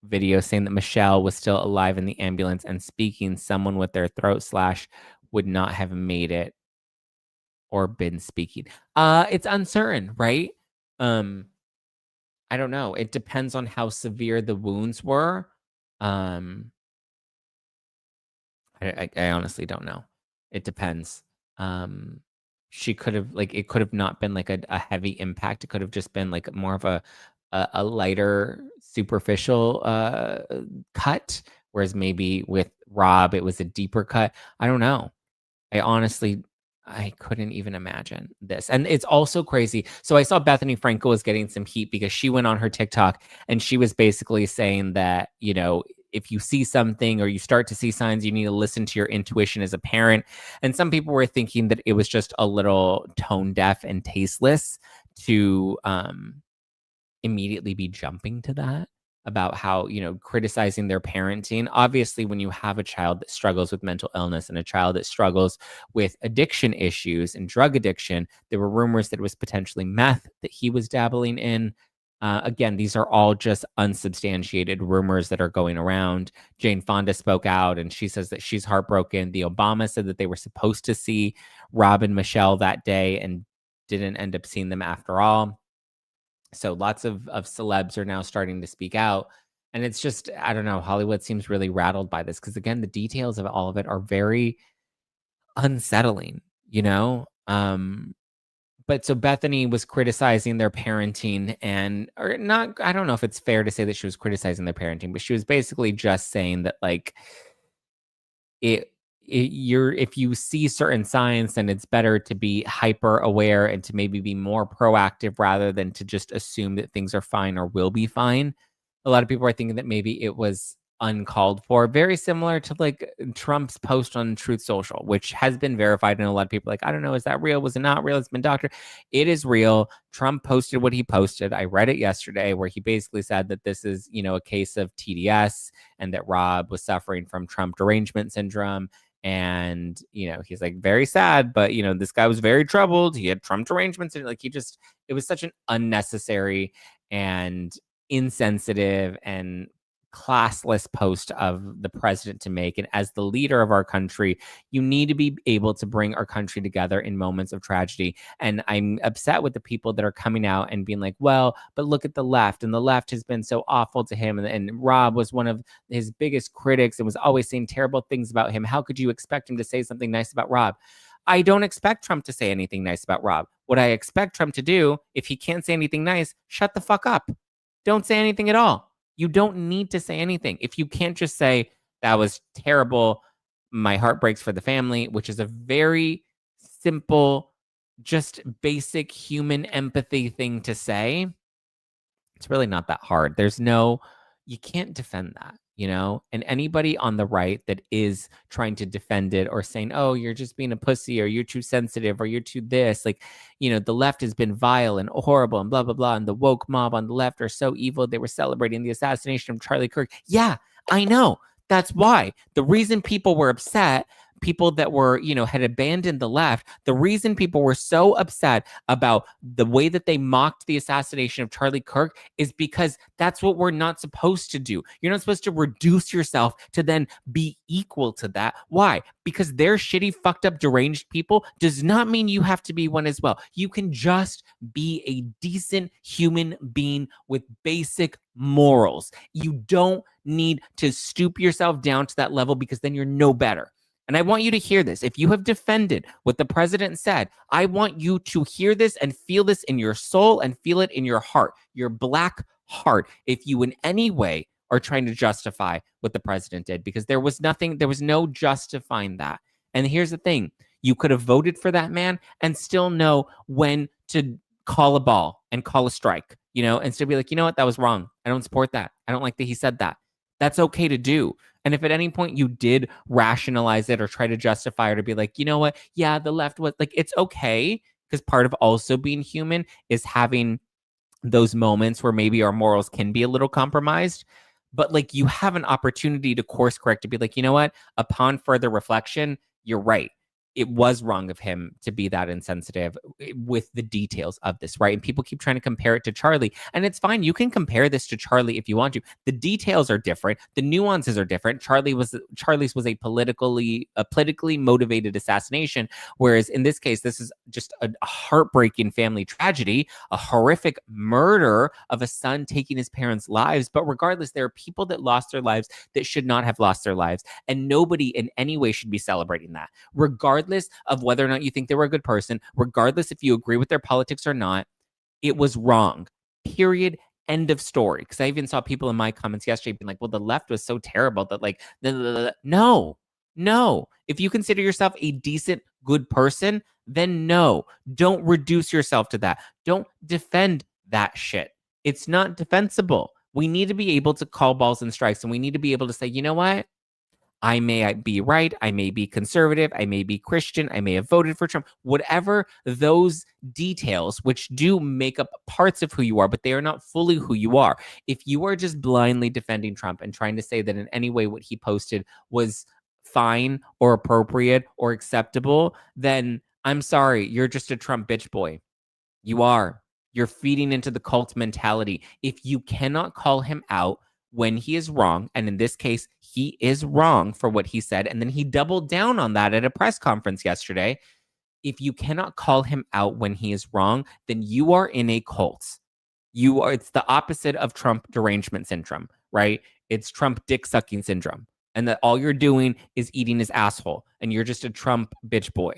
video saying that Michelle was still alive in the ambulance and speaking. Someone with their throat slashed would not have made it or been speaking. It's uncertain, right? I don't know. It depends on how severe the wounds were. I honestly don't know. It depends. She could have it could have not been like a heavy impact. It could have just been like more of a lighter, superficial cut. Whereas maybe with Rob, it was a deeper cut. I don't know. I couldn't even imagine this. And it's also crazy. So I saw Bethenny Frankel was getting some heat because she went on her TikTok and she was basically saying that, if you see something or you start to see signs, you need to listen to your intuition as a parent. And some people were thinking that it was just a little tone deaf and tasteless to immediately be jumping to that about how, criticizing their parenting. Obviously, when you have a child that struggles with mental illness and a child that struggles with addiction issues and drug addiction, there were rumors that it was potentially meth that he was dabbling in. Again, these are all just unsubstantiated rumors that are going around. Jane Fonda spoke out and she says that she's heartbroken. The Obama said that they were supposed to see Rob and Michelle that day and didn't end up seeing them after all. So lots of celebs are now starting to speak out. And it's just, I don't know, Hollywood seems really rattled by this because, again, the details of all of it are very unsettling, But so Bethenny was criticizing their parenting or not, I don't know if it's fair to say that she was criticizing their parenting, but she was basically just saying that, like, if you see certain signs, then it's better to be hyper aware and to maybe be more proactive rather than to just assume that things are fine or will be fine. A lot of people are thinking that maybe it was uncalled for, very similar to like Trump's post on Truth Social, which has been verified. And a lot of people are like, I don't know, is that real? Was it not real? It's been doctored. It is real. Trump posted what he posted. I read it yesterday where he basically said that this is, a case of TDS and that Rob was suffering from Trump derangement syndrome. And, he's like very sad, but, this guy was very troubled. He had Trump derangement syndrome. Like it was such an unnecessary and insensitive and classless post of the president to make. And as the leader of our country, you need to be able to bring our country together in moments of tragedy. And I'm upset with the people that are coming out and being like, well, but look at the left, and the left has been so awful to him. And Rob was one of his biggest critics and was always saying terrible things about him. How could you expect him to say something nice about Rob? I don't expect Trump to say anything nice about Rob. What I expect Trump to do, if he can't say anything nice, shut the fuck up. Don't say anything at all. You don't need to say anything. If you can't just say, that was terrible, my heart breaks for the family, which is a very simple, just basic human empathy thing to say, it's really not that hard. You can't defend that, And anybody on the right that is trying to defend it or saying, oh, you're just being a pussy or you're too sensitive or you're too this, the left has been vile and horrible and blah, blah, blah. And the woke mob on the left are so evil. They were celebrating the assassination of Charlie Kirk. Yeah, I know. That's why. The reason people were upset, people that were, had abandoned the left, the reason people were so upset about the way that they mocked the assassination of Charlie Kirk is because that's what we're not supposed to do. You're not supposed to reduce yourself to then be equal to that. Why? Because they're shitty, fucked up, deranged people does not mean you have to be one as well. You can just be a decent human being with basic morals. You don't need to stoop yourself down to that level because then you're no better. And I want you to hear this. If you have defended what the president said, I want you to hear this and feel this in your soul and feel it in your heart, your black heart, if you in any way are trying to justify what the president did, because there was no justifying that. And here's the thing. You could have voted for that man and still know when to call a ball and call a strike, and still be like, you know what, that was wrong. I don't support that. I don't like that he said that. That's okay to do. And if at any point you did rationalize it or try to justify or to be like, you know what, yeah, the left was like, it's okay, because part of also being human is having those moments where maybe our morals can be a little compromised. But like, you have an opportunity to course correct, to be like, you know what, upon further reflection, you're right. It was wrong of him to be that insensitive with the details of this, right? And people keep trying to compare it to Charlie. And it's fine. You can compare this to Charlie if you want to. The details are different. The nuances are different. Charlie's was a politically motivated assassination, whereas in this case, this is just a heartbreaking family tragedy, a horrific murder of a son taking his parents' lives. But regardless, there are people that lost their lives that should not have lost their lives. And nobody in any way should be celebrating that, regardless of whether or not you think they were a good person, regardless if you agree with their politics or not. It was wrong. Period. End of story. Because I even saw people in my comments yesterday being like, well, the left was so terrible that like, no. If you consider yourself a decent, good person, then no. Don't reduce yourself to that. Don't defend that shit. It's not defensible. We need to be able to call balls and strikes, and we need to be able to say, you know what? I may be right. I may be conservative. I may be Christian. I may have voted for Trump. Whatever those details, which do make up parts of who you are, but they are not fully who you are. If you are just blindly defending Trump and trying to say that in any way what he posted was fine or appropriate or acceptable, then I'm sorry, you're just a Trump bitch boy. You are. You're feeding into the cult mentality. If you cannot call him out when he is wrong, and in this case, he is wrong for what he said, and then he doubled down on that at a press conference yesterday. If you cannot call him out when he is wrong, then you are in a cult. It's the opposite of Trump derangement syndrome, right? It's Trump dick sucking syndrome. And that all you're doing is eating his asshole, and you're just a Trump bitch boy.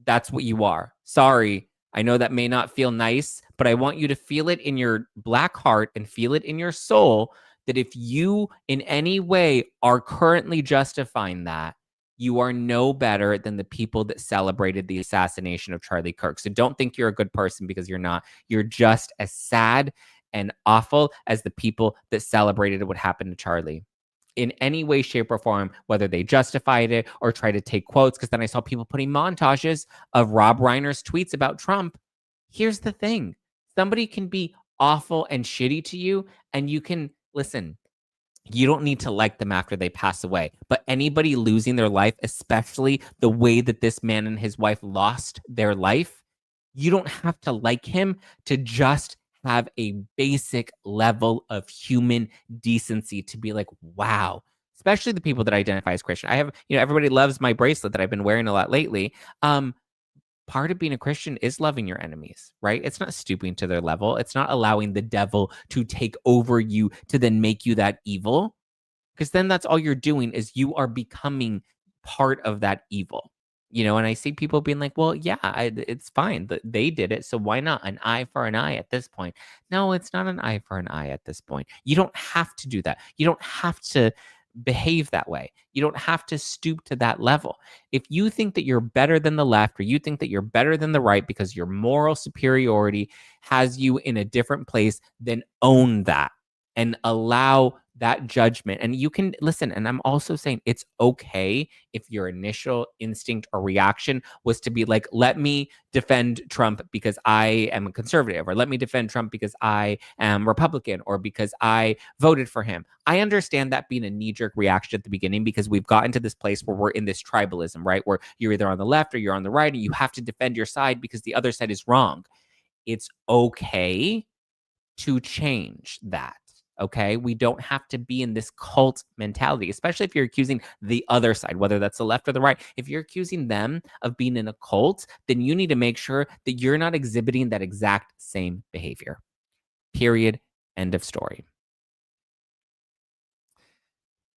That's what you are. Sorry. I know that may not feel nice, but I want you to feel it in your black heart and feel it in your soul that if you in any way are currently justifying that, you are no better than the people that celebrated the assassination of Charlie Kirk. So don't think you're a good person, because you're not. You're just as sad and awful as the people that celebrated what happened to Charlie. In any way, shape, or form, whether they justified it or try to take quotes, because then I saw people putting montages of Rob Reiner's tweets about Trump. Here's the thing. Somebody can be awful and shitty to you, and you can, listen, you don't need to like them after they pass away. But anybody losing their life, especially the way that this man and his wife lost their life, you don't have to like him to just have a basic level of human decency to be like, wow. Especially the people that identify as Christian. I have, everybody loves my bracelet that I've been wearing a lot lately. Part of being a Christian is loving your enemies, right? It's not stooping to their level. It's not allowing the devil to take over you to then make you that evil. Because then that's all you're doing, is you are becoming part of that evil. And I see people being like, well, yeah, it's fine. They did it. So why not an eye for an eye at this point? No, it's not an eye for an eye at this point. You don't have to do that. You don't have to behave that way. You don't have to stoop to that level. If you think that you're better than the left, or you think that you're better than the right because your moral superiority has you in a different place, then own that and allow that judgment. And you can listen. And I'm also saying it's okay if your initial instinct or reaction was to be like, let me defend Trump because I am a conservative, or let me defend Trump because I am Republican, or because I voted for him. I understand that being a knee-jerk reaction at the beginning, because we've gotten to this place where we're in this tribalism, right? Where you're either on the left or you're on the right, and you have to defend your side because the other side is wrong. It's okay to change that. Okay, we don't have to be in this cult mentality, especially if you're accusing the other side, whether that's the left or the right. If you're accusing them of being in a cult, then you need to make sure that you're not exhibiting that exact same behavior. Period. End of story.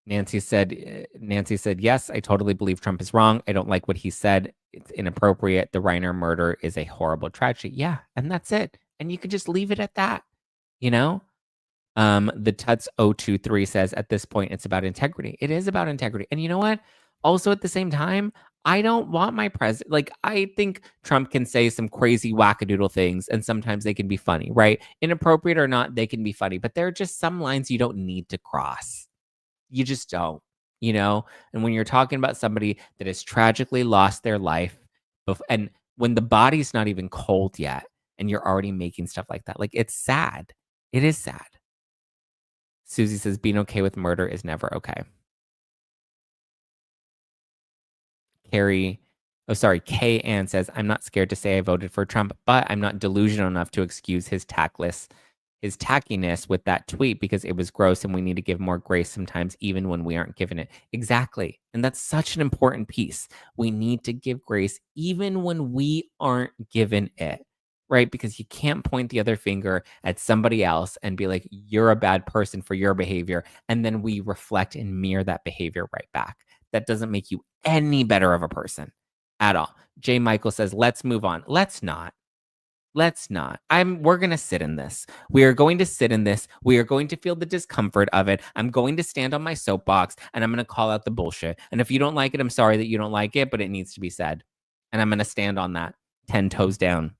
Nancy said, yes, I totally believe Trump is wrong. I don't like what he said. It's inappropriate. The Reiner murder is a horrible tragedy. Yeah, and that's it. And you can just leave it at that, The Tuts 023 says, at this point, it's about integrity. It is about integrity. And you know what? Also, at the same time, I don't want my president. Like, I think Trump can say some crazy wackadoodle things, and sometimes they can be funny, right? Inappropriate or not, they can be funny. But there are just some lines you don't need to cross. You just don't, you know? And when you're talking about somebody that has tragically lost their life, and when the body's not even cold yet, and you're already making stuff like that, like, it's sad. It is sad. Susie says being okay with murder is never okay. Kay Ann says, I'm not scared to say I voted for Trump, but I'm not delusional enough to excuse his tackiness with that tweet because it was gross and we need to give more grace sometimes, even when we aren't given it. Exactly. And that's such an important piece. We need to give grace even when we aren't given it, right? Because you can't point the other finger at somebody else and be like, you're a bad person for your behavior. And then we reflect and mirror that behavior right back. That doesn't make you any better of a person at all. Jay Michael says, let's move on. Let's not. We're going to sit in this. We are going to sit in this. We are going to feel the discomfort of it. I'm going to stand on my soapbox and I'm going to call out the bullshit. And if you don't like it, I'm sorry that you don't like it, but it needs to be said. And I'm going to stand on that 10 toes down.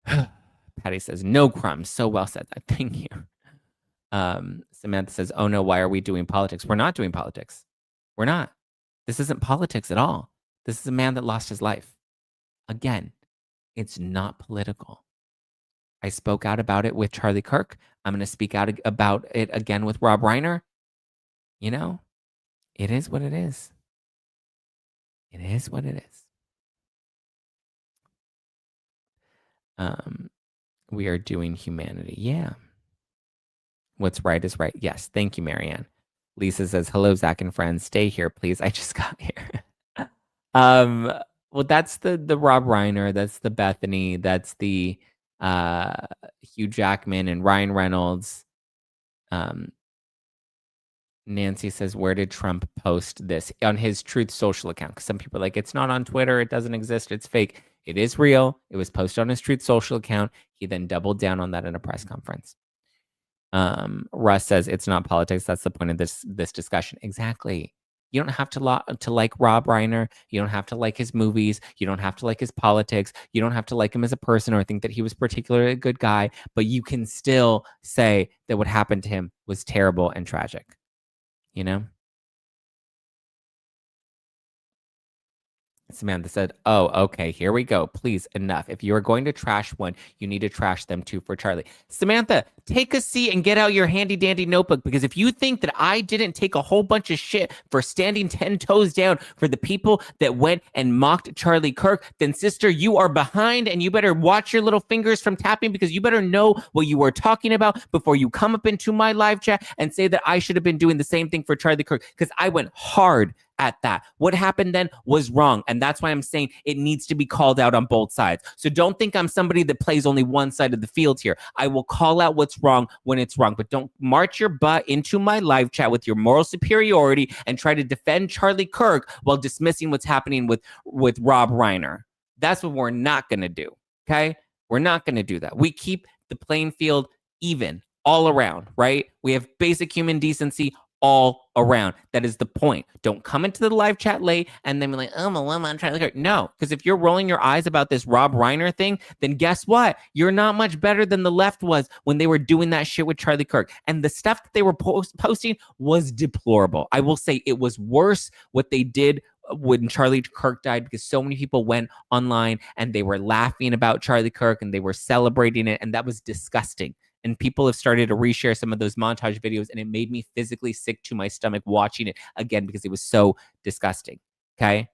Patty says, no crumbs. So well said. Thank you. Samantha says, oh no, why are we doing politics? We're not doing politics. We're not. This isn't politics at all. This is a man that lost his life. Again, it's not political. I spoke out about it with Charlie Kirk. I'm going to speak out about it again with Rob Reiner. You know, it is what it is. It is what it is. We are doing humanity. Yeah. What's right is right. Yes. Thank you, Marianne. Lisa says, hello, Zack and friends. Stay here, please. I just got here. Well, that's the Rob Reiner. That's the Bethenny. That's the Hugh Jackman and Ryan Reynolds. Nancy says, where did Trump post this? On his Truth Social account. Because some people are like, it's not on Twitter. It doesn't exist. It's fake. It is real. It was posted on his Truth Social account. He then doubled down on that in a press conference. Russ says, it's not politics. That's the point of this discussion. Exactly. You don't have to like Rob Reiner. You don't have to like his movies. You don't have to like his politics. You don't have to like him as a person or think that he was particularly a good guy. But you can still say that what happened to him was terrible and tragic. You know? Samantha said, oh, okay, here we go. Please, enough. If you are going to trash one, you need to trash them too for Charlie. Samantha, take a seat and get out your handy dandy notebook, because if you think that I didn't take a whole bunch of shit for standing 10 toes down for the people that went and mocked Charlie Kirk, then sister, you are behind and you better watch your little fingers from tapping, because you better know what you are talking about before you come up into my live chat and say that I should have been doing the same thing for Charlie Kirk, because I went hard at that. What happened then was wrong. And that's why I'm saying it needs to be called out on both sides. So don't think I'm somebody that plays only one side of the field here. I will call out what's wrong when it's wrong, but don't march your butt into my live chat with your moral superiority and try to defend Charlie Kirk while dismissing what's happening with Rob Reiner. That's what we're not going to do. Okay? We're not going to do that. We keep the playing field even all around, right? We have basic human decency all around. That is the point. Don't come into the live chat late and then be like, oh, my woman, I'm trying to look. No, because if you're rolling your eyes about this Rob Reiner thing, then guess what? You're not much better than the left was when they were doing that shit with Charlie Kirk. And the stuff that they were posting was deplorable. I will say it was worse what they did when Charlie Kirk died, because so many people went online and they were laughing about Charlie Kirk and they were celebrating it. And that was disgusting. And people have started to reshare some of those montage videos, and it made me physically sick to my stomach watching it again because it was so disgusting. Okay.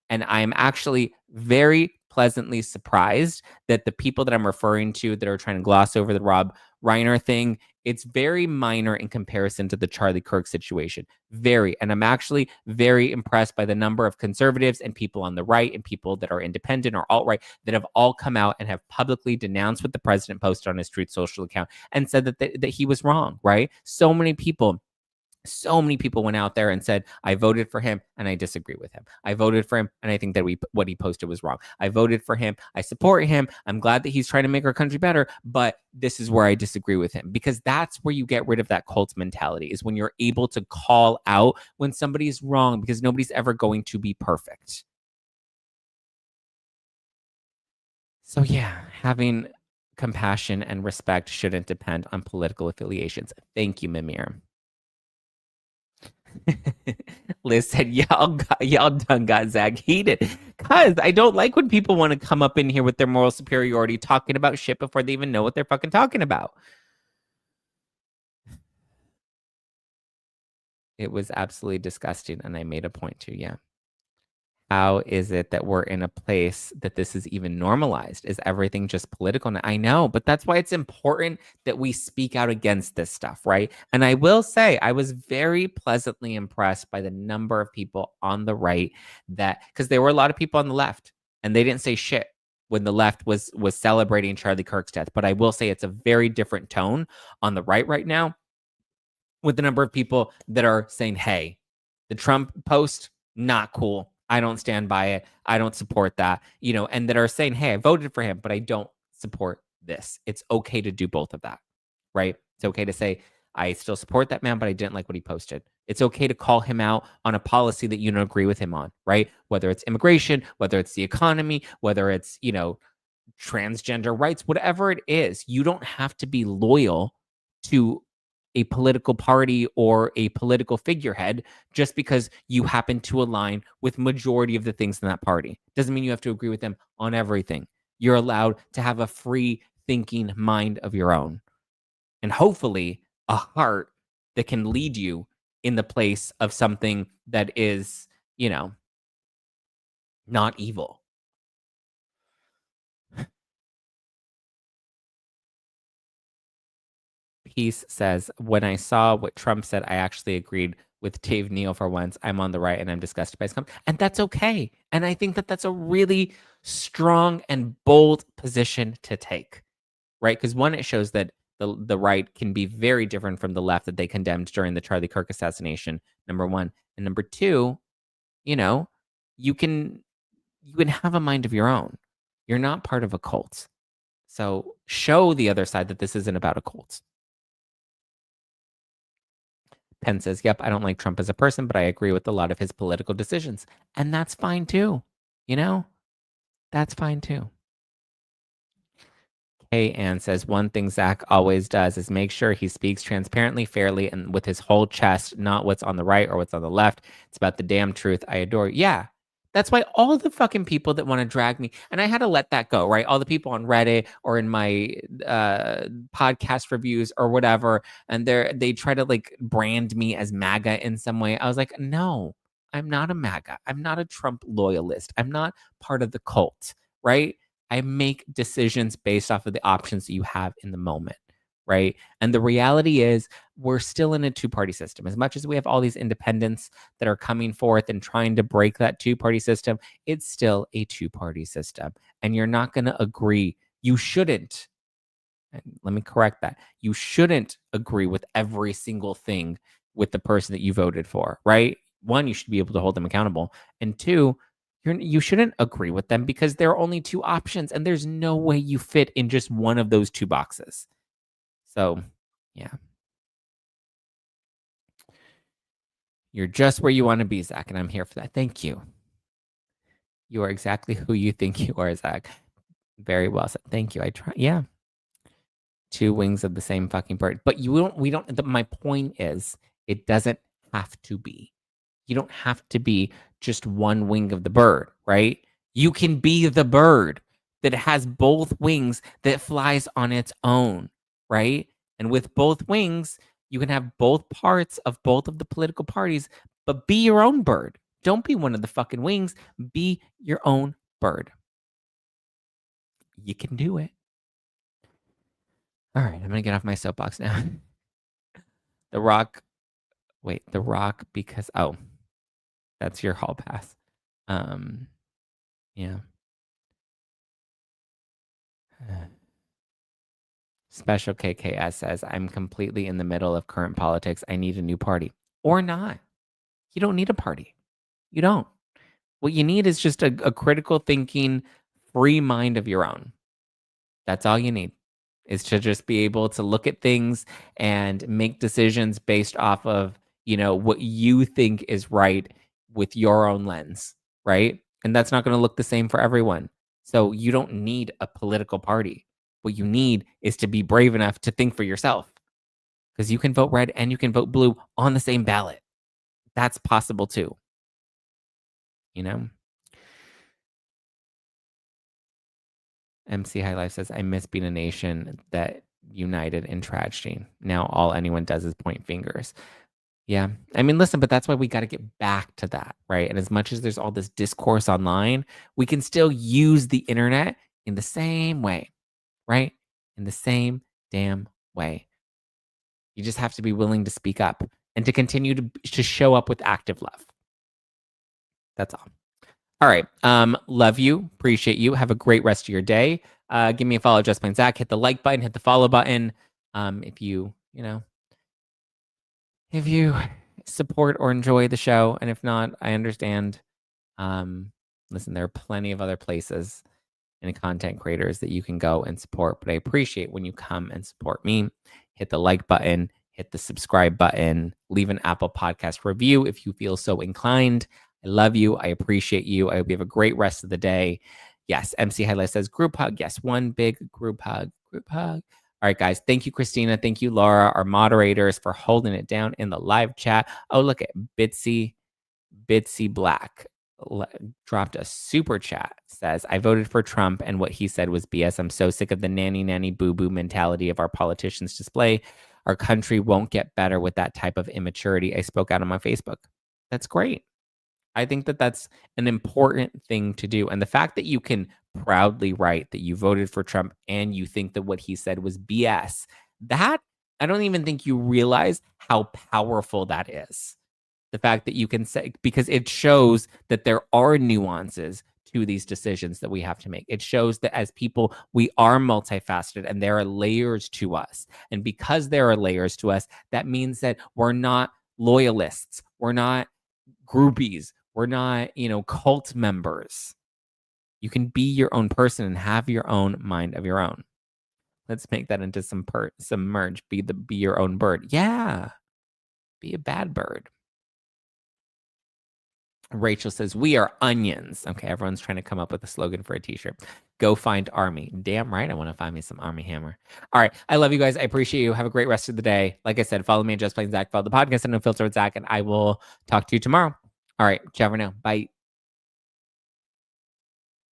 And I am actually very pleasantly surprised that the people that I'm referring to that are trying to gloss over the Rob Reiner thing, it's very minor in comparison to the Charlie Kirk situation. Very. And I'm actually very impressed by the number of conservatives and people on the right and people that are independent or alt-right that have all come out and have publicly denounced what the president posted on his Truth Social account and said that he was wrong, right? So many people So many people went out there and said, I voted for him and I disagree with him. I voted for him and I think that what he posted was wrong. I voted for him. I support him. I'm glad that he's trying to make our country better, but this is where I disagree with him, because that's where you get rid of that cult mentality, is when you're able to call out when somebody is wrong, because nobody's ever going to be perfect. So yeah, having compassion and respect shouldn't depend on political affiliations. Thank you, Mimir. Liz said, y'all done got Zack heated. Cause I don't like when people want to come up in here with their moral superiority talking about shit before they even know what they're fucking talking about. It was absolutely disgusting, and I made a point to, yeah. How is it that we're in a place that this is even normalized? Is everything just political now? I know, but that's why it's important that we speak out against this stuff, right? And I will say, I was very pleasantly impressed by the number of people on the right that, because there were a lot of people on the left and they didn't say shit when the left was celebrating Charlie Kirk's death. But I will say it's a very different tone on the right now, with the number of people that are saying, hey, the Trump post, not cool. I don't stand by it. I don't support that, and that are saying, hey, I voted for him, but I don't support this. It's okay to do both of that, right? It's okay to say, I still support that man, but I didn't like what he posted. It's okay to call him out on a policy that you don't agree with him on, right? Whether it's immigration, whether it's the economy, whether it's, transgender rights, whatever it is, you don't have to be loyal to a political party or a political figurehead just because you happen to align with majority of the things in that party. Doesn't mean you have to agree with them on everything. You're allowed to have a free thinking mind of your own, and hopefully a heart that can lead you in the place of something that is, not evil. Peace says, when I saw what Trump said, I actually agreed with Dave Neal for once. I'm on the right and I'm disgusted by his comment. And that's okay. And I think that that's a really strong and bold position to take, right? Because one, it shows that the right can be very different from the left that they condemned during the Charlie Kirk assassination, number one. And number two, you know, you can have a mind of your own. You're not part of a cult. So show the other side that this isn't about a cult. Penn says, yep, I don't like Trump as a person, but I agree with a lot of his political decisions. And that's fine too. That's fine too. Hey, Ann says, one thing Zack always does is make sure he speaks transparently, fairly, and with his whole chest, not what's on the right or what's on the left. It's about the damn truth. I adore you. Yeah. That's why all the fucking people that want to drag me, and I had to let that go, right? All the people on Reddit or in my podcast reviews or whatever, and they try to like brand me as MAGA in some way. I was like, no, I'm not a MAGA. I'm not a Trump loyalist. I'm not part of the cult, right? I make decisions based off of the options that you have in the moment, right? And the reality is, we're still in a two-party system. As much as we have all these independents that are coming forth and trying to break that two-party system, it's still a two-party system. And you're not going to agree. You shouldn't. Let me correct that. You shouldn't agree with every single thing with the person that you voted for, right? One, you should be able to hold them accountable. And two, you shouldn't agree with them because there are only two options and there's no way you fit in just one of those two boxes. So, yeah. You're just where you want to be, Zack, and I'm here for that. Thank you. You are exactly who you think you are, Zack. Very well said. Thank you. I try. Yeah. Two wings of the same fucking bird. But we don't, my point is, it doesn't have to be. You don't have to be just one wing of the bird, right? You can be the bird that has both wings that flies on its own, right? And with both wings, you can have both parts of both of the political parties, but be your own bird. Don't be one of the fucking wings. Be your own bird. You can do it. All right, I'm going to get off my soapbox now. The Rock, The Rock, because, that's your hall pass. Yeah. Special KKS says, I'm completely in the middle of current politics. I need a new party. or not. You don't need a party. You don't. What you need is just a critical thinking, free mind of your own. That's all you need, is to just be able to look at things and make decisions based off of, what you think is right with your own lens, right? And that's not going to look the same for everyone. So you don't need a political party. What you need is to be brave enough to think for yourself, because you can vote red and you can vote blue on the same ballot. That's possible too, you know? MC High Life says, I miss being a nation that united in tragedy. Now all anyone does is point fingers. Yeah. I mean, listen, but that's why we got to get back to that, right? And as much as there's all this discourse online, we can still use the internet in the same way, right? In the same damn way. You just have to be willing to speak up and to continue to show up with active love. That's all. All right. Love you. Appreciate you. Have a great rest of your day. Give me a follow, Just Plain Zack. Hit the like button, hit the follow button. If you support or enjoy the show, and if not, I understand. Listen, there are plenty of other places and content creators that you can go and support, but I appreciate when you come and support me. Hit the like button, hit the subscribe button, leave an Apple Podcast review if you feel so inclined. I love you. I appreciate you. I hope you have a great rest of the day. Yes, MC Highlight says group hug. Yes, one big group hug. Group hug. All right, guys. Thank you, Christina. Thank you, Laura, our moderators, for holding it down in the live chat. Oh, look at Bitsy Black dropped a super chat. Says, I voted for Trump and what he said was BS. I'm so sick of the nanny boo-boo mentality of our politicians display. Our country won't get better with that type of immaturity. I spoke out on my Facebook. That's great. I think that that's an important thing to do. And the fact that you can proudly write that you voted for Trump and you think that what he said was BS, that I don't even think you realize how powerful that is. The fact that you can say, because it shows that there are nuances to these decisions that we have to make. It shows that as people, we are multifaceted and there are layers to us. And because there are layers to us, that means that we're not loyalists. We're not groupies. We're not, cult members. You can be your own person and have your own mind of your own. Let's make that into some merge. Be your own bird. Yeah. Be a bad bird. Rachel says, we are onions. Okay, everyone's trying to come up with a slogan for a t-shirt. Go find Army. Damn right, I want to find me some Army Hammer. All right, I love you guys. I appreciate you. Have a great rest of the day. Like I said, follow me at Just Plain Zack. Follow the podcast and No Filter with Zack, and I will talk to you tomorrow. All right, ciao for now. Bye.